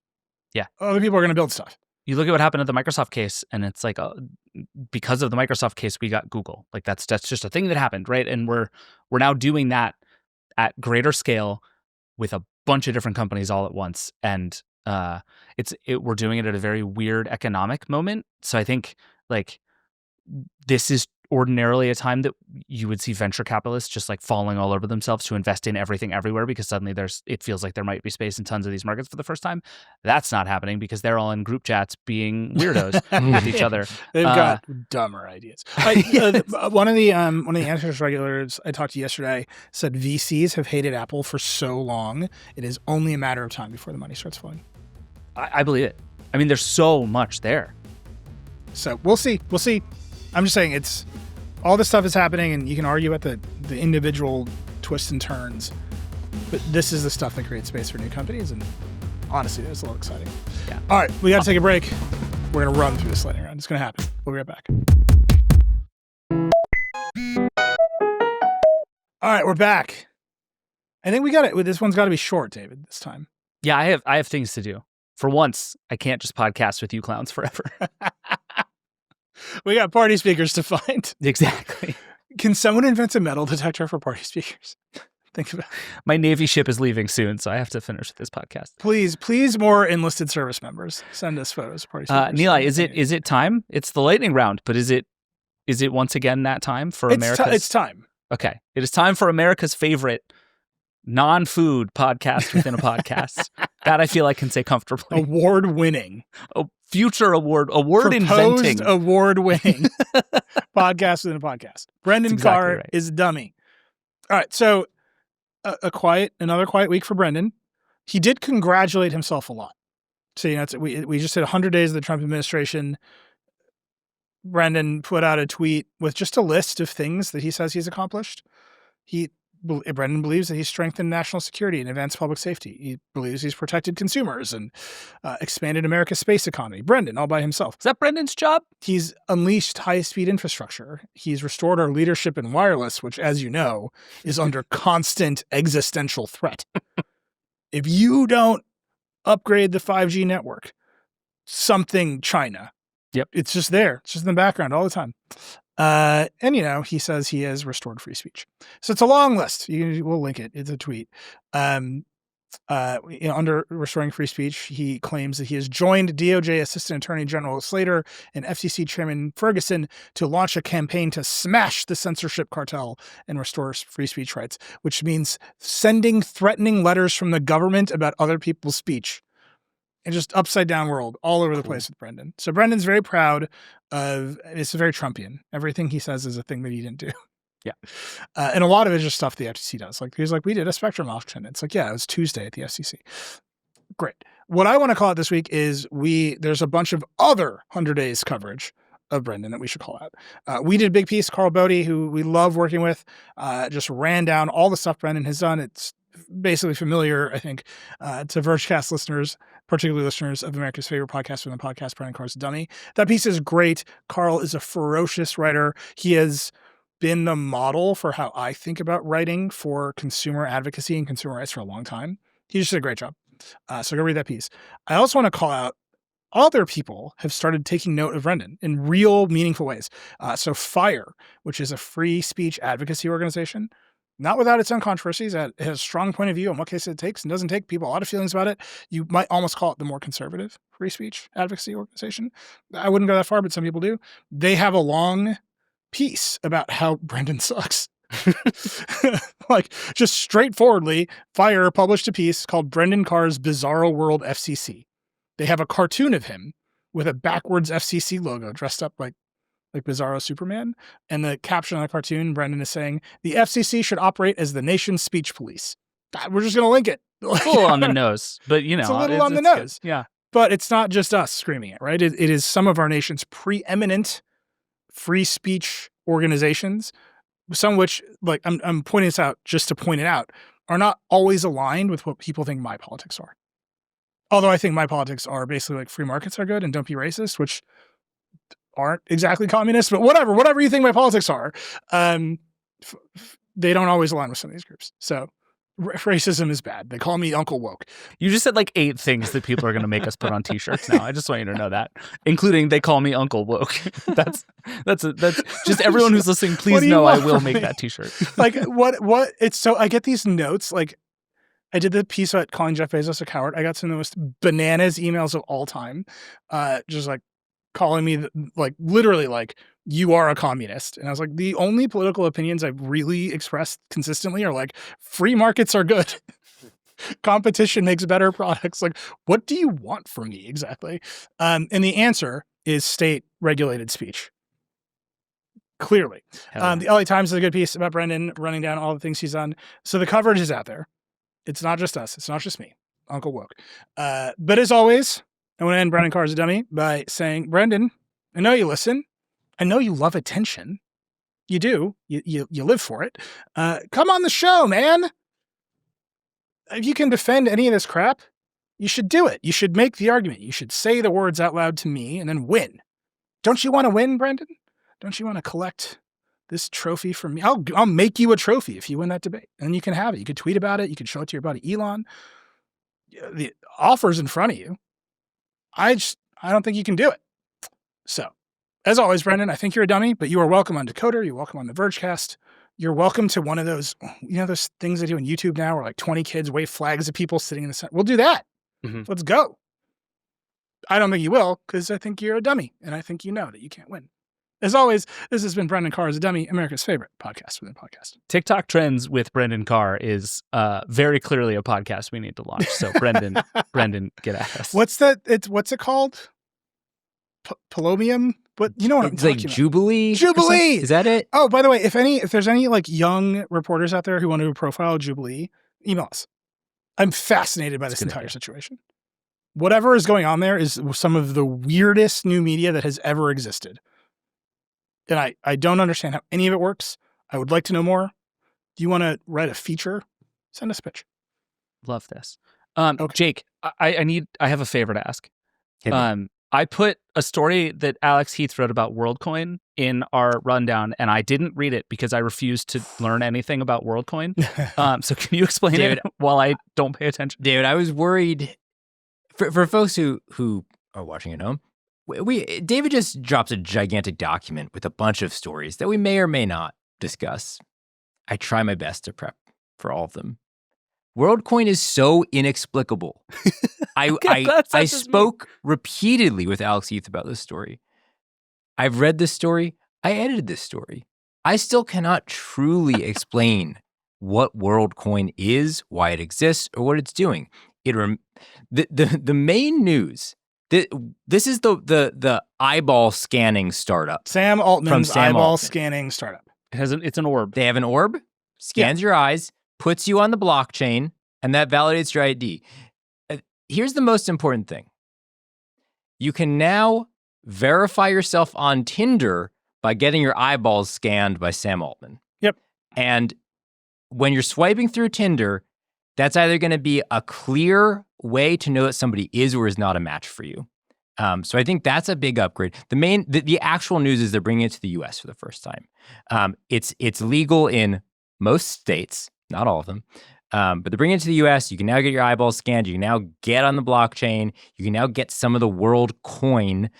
Yeah. Other people are going to build stuff. You look at what happened at the Microsoft case, and it's like, because of the Microsoft case, we got Google. Like that's just a thing that happened, right? And we're now doing that at greater scale with a bunch of different companies all at once, and we're doing it at a very weird economic moment. So I think like this is ordinarily a time that you would see venture capitalists just like falling all over themselves to invest in everything everywhere because suddenly it feels like there might be space in tons of these markets for the first time. That's not happening because they're all in group chats being weirdos with each other. They've got dumber ideas. One of the antitrust regulators I talked to yesterday said VCs have hated Apple for so long, it is only a matter of time before the money starts flowing. I believe it. I mean, there's so much there. So we'll see. I'm just saying it's all this stuff is happening and you can argue at the individual twists and turns, but this is the stuff that creates space for new companies. And honestly, that's a little exciting. Yeah. All right. We got to take a break. We're going to run through this lightning round. It's going to happen. We'll be right back. All right. We're back. I think we got it. This one's got to be short, David, this time. Yeah. I have things to do. For once, I can't just podcast with you clowns forever. We got party speakers to find. Exactly. Can someone invent a metal detector for party speakers? Think about it. My Navy ship is leaving soon, so I have to finish this podcast. Please, more enlisted service members. Send us photos of party speakers. Nilay, is it time? It's the lightning round, but is it once again that time for America's? It's time. Okay. It is time for America's favorite non-food podcast within a podcast. That I feel I can say comfortably. Award-winning. Future award-inventing. Proposed award-winning podcast within a podcast. Brendan Carr right. is dummy. All right, so another quiet week for Brendan. He did congratulate himself a lot. So, we just hit 100 days of the Trump administration. Brendan put out a tweet with just a list of things that he says he's accomplished. Brendan believes that he's strengthened national security and advanced public safety. He believes he's protected consumers and expanded America's space economy. Brendan, all by himself. Is that Brendan's job? He's unleashed high-speed infrastructure. He's restored our leadership in wireless, which, as you know, is under constant existential threat. If you don't upgrade the 5G network, something China. Yep. It's just there. It's just in the background all the time. And he says he has restored free speech. So it's a long list. We'll link it. It's a tweet. Under restoring free speech, he claims that he has joined DOJ Assistant Attorney General Slater and FCC Chairman Ferguson to launch a campaign to smash the censorship cartel and restore free speech rights, which means sending threatening letters from the government about other people's speech. And just upside down world all over the place with Brendan. So Brendan's very proud of, it's very Trumpian. Everything he says is a thing that he didn't do. Yeah. And a lot of it is just stuff the FCC does. Like, he's like, we did a Spectrum auction. It's like, yeah, it was Tuesday at the FCC. Great. What I want to call it this week is there's a bunch of other 100 days coverage of Brendan that we should call out. We did a big piece. Carl Bodie, who we love working with, just ran down all the stuff Brendan has done. It's basically familiar, I think, to Vergecast listeners, particularly listeners of America's favorite podcast from the podcast, Brendan Carr's Dummy. That piece is great. Carl is a ferocious writer. He has been the model for how I think about writing for consumer advocacy and consumer rights for a long time. He just did a great job. So go read that piece. I also want to call out other people have started taking note of Brendan in real, meaningful ways. So FIRE, which is a free speech advocacy organization, not without its own controversies, it has a strong point of view on what cases it takes and doesn't take. People a lot of feelings about it. You might almost call it the more conservative free speech advocacy organization. I wouldn't go that far, but some people do. They have a long piece about how Brendan sucks. Like, just straightforwardly, FIRE published a piece called Brendan Carr's Bizarro World FCC. They have a cartoon of him with a backwards FCC logo dressed up like Bizarro Superman. And the caption on the cartoon, Brendan is saying, the FCC should operate as the nation's speech police. We're just going to link it. A little on the nose, but it's a little on the nose. Good. Yeah. But it's not just us screaming it, right? It is some of our nation's preeminent free speech organizations, some of which, like, I'm pointing this out just to point it out, are not always aligned with what people think my politics are. Although I think my politics are basically like free markets are good and don't be racist, which aren't exactly communist, but whatever you think my politics are, they don't always align with some of these groups. So racism is bad. They call me Uncle Woke. You just said like 8 things that people are going to make us put on t-shirts now. I just want you to know that, including they call me Uncle Woke. That's just everyone who's listening. Please know I will make that t-shirt. Like what? It's so I get these notes. Like I did the piece about calling Jeff Bezos a coward. I got some of the most bananas emails of all time. Just like calling me like literally like you are a communist. And I was like, the only political opinions I've really expressed consistently are like free markets are good. Competition makes better products. Like, what do you want from me exactly? And the answer is state regulated speech. Clearly. The LA Times is a good piece about Brendan running down all the things he's done. So the coverage is out there. It's not just us. It's not just me, Uncle Woke. But as always, I want to end Brendan Carr's Dummy by saying, Brendan, I know you listen. I know you love attention. You do. You live for it. Come on the show, man. If you can defend any of this crap, you should do it. You should make the argument. You should say the words out loud to me and then win. Don't you want to win, Brendan? Don't you want to collect this trophy from me? I'll make you a trophy if you win that debate. And you can have it. You could tweet about it. You could show it to your buddy Elon. The offer's in front of you. I don't think you can do it. So, as always, Brendan, I think you're a dummy, but you are welcome on Decoder. You're welcome on the Vergecast. You're welcome to one of those, those things they do on YouTube now where like 20 kids wave flags at people sitting in the center. We'll do that. Mm-hmm. Let's go. I don't think you will because I think you're a dummy and I think you know that you can't win. As always, this has been Brendan Carr as a Dummy, America's favorite podcast within podcast. TikTok Trends with Brendan Carr is very clearly a podcast we need to launch. So Brendan, get at us. What's that? What's it called? Chromium? But you know what It's I'm like talking about. Jubilee. or Jubilee! something? Is that it? Oh, by the way, if there's any like young reporters out there who want to profile Jubilee, email us. I'm fascinated by That's this a good entire idea. situation. Whatever is going on there is some of the weirdest new media that has ever existed. And I don't understand how any of it works. I would like to know more. Do you want to write a feature? Send us a pitch. Love this. Okay. Jake, I have a favor to ask. Hit me. I put a story that Alex Heath wrote about Worldcoin in our rundown, and I didn't read it because I refused to learn anything about Worldcoin. So can you explain David, it while I don't pay attention? David, I was worried for folks who are watching at home. David just dropped a gigantic document with a bunch of stories that we may or may not discuss. I try my best to prep for all of them. Worldcoin is so inexplicable. I spoke repeatedly with Alex Heath about this story. I've read this story. I edited this story. I still cannot truly explain what Worldcoin is, why it exists, or what it's doing. The main news. This is the eyeball scanning startup. Sam Altman's Sam eyeball Altman. scanning startup. It's an orb. They have an orb, scans your eyes, puts you on the blockchain, and that validates your ID. Here's the most important thing. You can now verify yourself on Tinder by getting your eyeballs scanned by Sam Altman. Yep. And when you're swiping through Tinder, that's either going to be a clear way to know that somebody is or is not a match for you. So I think that's a big upgrade. The actual news is they're bringing it to the U.S. for the first time. It's legal in most states, not all of them, but they're bringing it to the U.S. You can now get your eyeballs scanned. You can now get on the blockchain. You can now get some of the Worldcoin.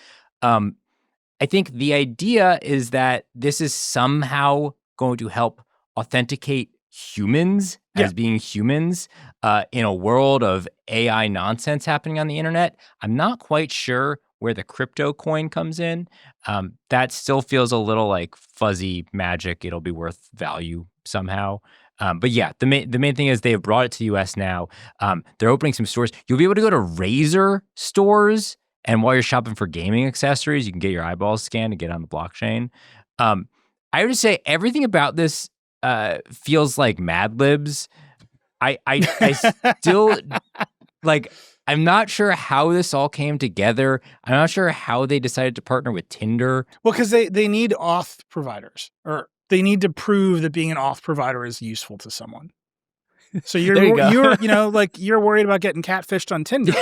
I think the idea is that this is somehow going to help authenticate humans as being humans in a world of AI nonsense happening on the internet. I'm not quite sure where the crypto coin comes in. That still feels a little like fuzzy magic. It'll be worth value somehow. But yeah, the main thing is they have brought it to the US now. They're opening some stores. You'll be able to go to Razer stores, and while you're shopping for gaming accessories, you can get your eyeballs scanned and get on the blockchain. I would say everything about this feels like Mad Libs. I still like. I'm not sure how this all came together. I'm not sure how they decided to partner with Tinder. Well, because they need auth providers, or they need to prove that being an auth provider is useful to someone. So you're you're worried about getting catfished on Tinder,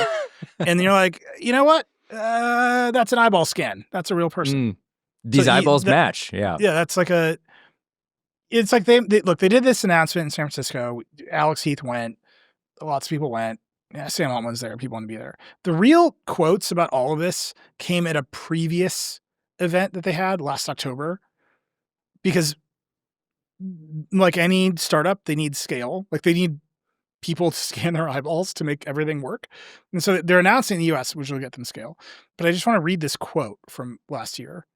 and you're like, you know what? That's an eyeball scan. That's a real person. These eyeballs match. Yeah. Yeah, that's like a. It's like they did this announcement in San Francisco. Alex Heath went. Lots of people went. Yeah, Sam Altman was there. People want to be there. The real quotes about all of this came at a previous event that they had last October, because like any startup, they need scale. Like they need people to scan their eyeballs to make everything work. And so they're announcing in the US, which will get them scale. But I just want to read this quote from last year.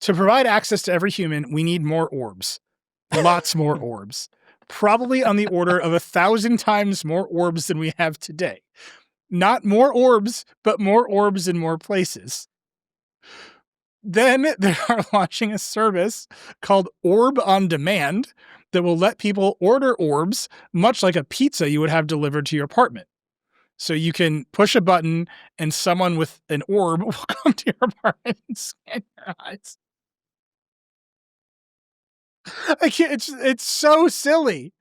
To provide access to every human, we need more orbs. Lots more orbs. Probably on the order of 1,000 times more orbs than we have today. Not more orbs, but more orbs in more places. Then they are launching a service called Orb on Demand that will let people order orbs, much like a pizza you would have delivered to your apartment. So you can push a button and someone with an orb will come to your apartment and scan your eyes. I can't, it's so silly.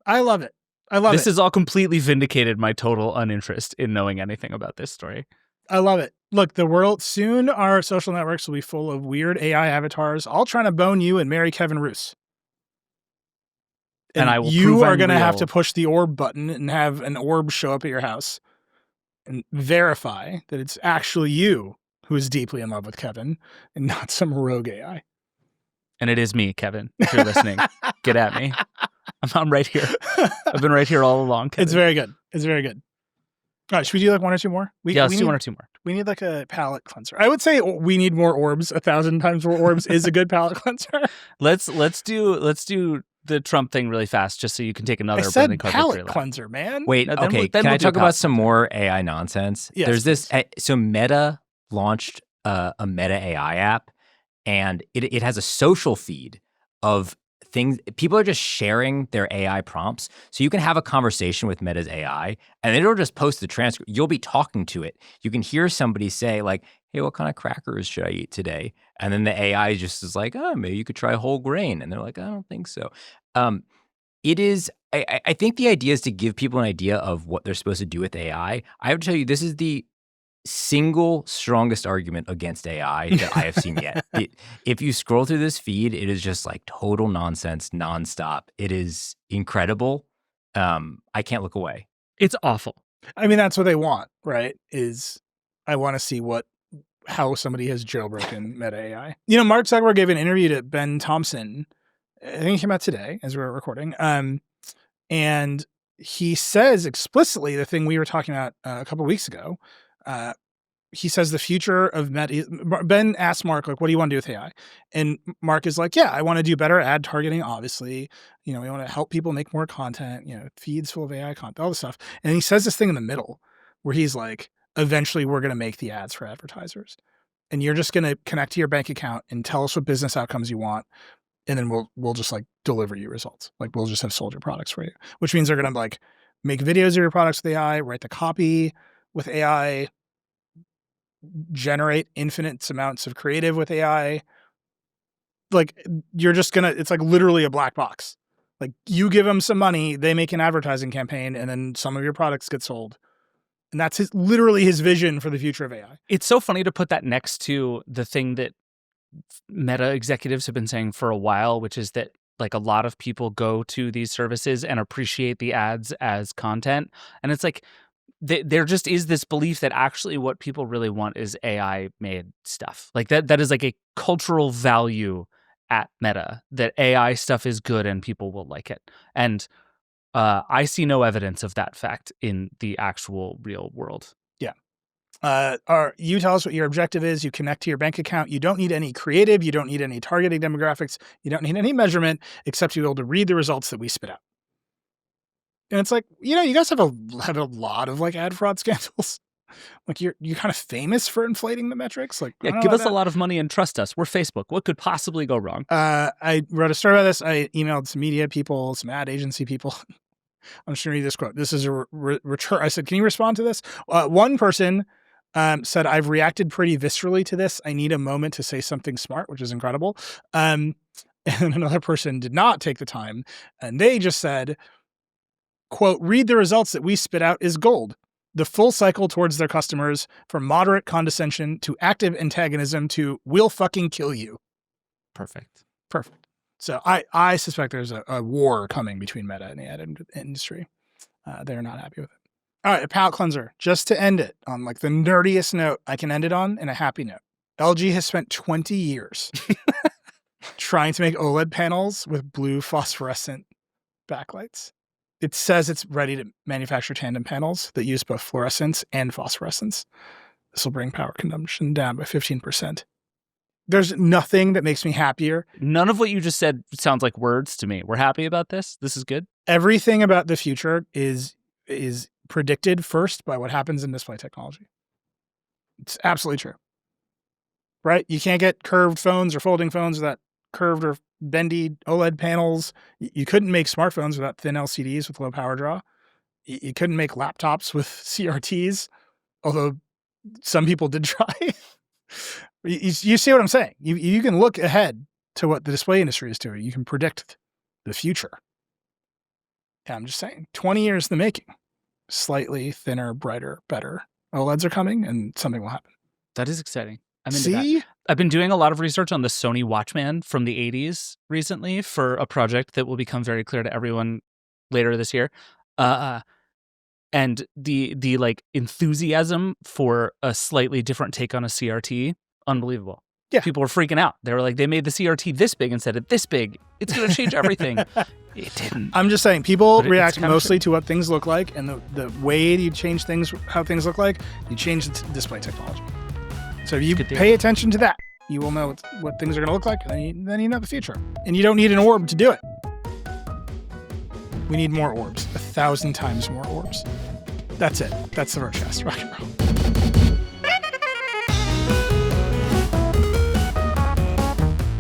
I love it. This has all completely vindicated my total uninterest in knowing anything about this story. I love it. Look, soon our social networks will be full of weird AI avatars, all trying to bone you and marry Kevin Roose. And I will you are going to real. have to push the orb button and have an orb show up at your house and verify that it's actually you who is deeply in love with Kevin and not some rogue AI. And it is me, Kevin. If you're listening, get at me. I'm right here. I've been right here all along, Kevin. It's very good. It's very good. All right, should we do like one or two more? Let's do one or two more. We need like a palate cleanser. I would say we need more orbs. 1,000 times more orbs is a good palate cleanser. Let's do the Trump thing really fast, just so you can take another. I said Brendan Carr palate cleanser, man. Wait, No, okay. then Can I we'll do talk a about palate some more AI nonsense? Yes, There's this. So Meta launched a Meta AI app, and it has a social feed of things. People are just sharing their AI prompts. So you can have a conversation with Meta's AI, and they don't just post the transcript. You'll be talking to it. You can hear somebody say like, hey, what kind of crackers should I eat today? And then the AI just is like, oh, maybe you could try whole grain. And they're like, I don't think so. It is, I think the idea is to give people an idea of what they're supposed to do with AI. I have to tell you, this is the single strongest argument against AI that I have seen yet. If you scroll through this feed, it is just like total nonsense, nonstop. It is incredible. I can't look away. It's awful. I mean, that's what they want, right? Is I want to see how somebody has jailbroken Meta AI. You know, Mark Zuckerberg gave an interview to Ben Thompson. I think it came out today as we were recording. And he says explicitly the thing we were talking about a couple of weeks ago. He says the future of Meta. Ben asked Mark, like, what do you want to do with AI? And Mark is like, yeah, I want to do better ad targeting, obviously. You know, we want to help people make more content, you know, feeds full of AI content, all this stuff. And he says this thing in the middle where he's like, eventually we're going to make the ads for advertisers. And you're just going to connect to your bank account and tell us what business outcomes you want. And then we'll just like deliver you results. Like we'll just have sold your products for you, which means they're going to like make videos of your products with AI, write the copy with AI, generate infinite amounts of creative with AI. Like you're just it's like literally a black box. Like you give them some money, they make an advertising campaign, and then some of your products get sold. And that's literally his vision for the future of AI. It's so funny to put that next to the thing that Meta executives have been saying for a while, which is that like a lot of people go to these services and appreciate the ads as content. And it's like, there just is this belief that actually what people really want is AI made stuff. Like that is like a cultural value at Meta, that AI stuff is good and people will like it. And I see no evidence of that fact in the actual real world. Yeah. You tell us what your objective is. You connect to your bank account. You don't need any creative. You don't need any targeting demographics. You don't need any measurement except to be able to read the results that we spit out. And it's like, you know, you guys have a lot of like ad fraud scandals. Like you're kind of famous for inflating the metrics. Like, yeah, give us a lot of money and trust us. We're Facebook. What could possibly go wrong? I wrote a story about this. I emailed some media people, some ad agency people. I'm just going to read this quote. This is a return. I said, can you respond to this? One person said, I've reacted pretty viscerally to this. I need a moment to say something smart, which is incredible. And another person did not take the time. And they just said, quote, read the results that we spit out is gold. The full cycle towards their customers, from moderate condescension to active antagonism to we'll fucking kill you. Perfect. So I suspect there's a war coming between Meta and the ad industry. They're not happy with it. All right, a palate cleanser. Just to end it on like the nerdiest note I can end it on, in a happy note. LG has spent 20 years trying to make OLED panels with blue phosphorescent backlights. It says it's ready to manufacture tandem panels that use both fluorescence and phosphorescence. This will bring power consumption down by 15%. There's nothing that makes me happier. None of what you just said sounds like words to me. We're happy about this. This is good. Everything about the future is predicted first by what happens in display technology. It's absolutely true. Right? You can't get curved phones or folding phones without curved or bendy OLED panels. You couldn't make smartphones without thin LCDs with low power draw. You couldn't make laptops with CRTs, although some people did try. You see what I'm saying? You can look ahead to what the display industry is doing. You can predict the future. Yeah, I'm just saying, 20 years in the making. Slightly thinner, brighter, better OLEDs are coming, and something will happen. That is exciting. I'm into that. I've been doing a lot of research on the Sony Watchman from the 80s recently for a project that will become very clear to everyone later this year. And the like enthusiasm for a slightly different take on a CRT, unbelievable. Yeah. People were freaking out. They were like, they made the CRT this big instead of this big. It's going to change everything. It didn't. I'm just saying, people react mostly to what things look like, and the way you change things, how things look like, you change the display technology. So if you pay attention to that, you will know what things are going to look like, and then you know the future. And you don't need an orb to do it. We need more orbs, 1,000 times more orbs. That's it. That's the Vergecast. Rock and roll.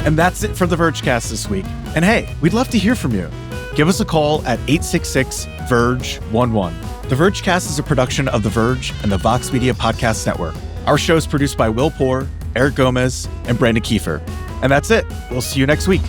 And that's it for the Vergecast this week. And hey, we'd love to hear from you. Give us a call at 866-VERGE-11. The Vergecast is a production of The Verge and the Vox Media Podcast Network. Our show is produced by Will Poor, Eric Gomez, and Brandon Kiefer. And that's it. We'll see you next week.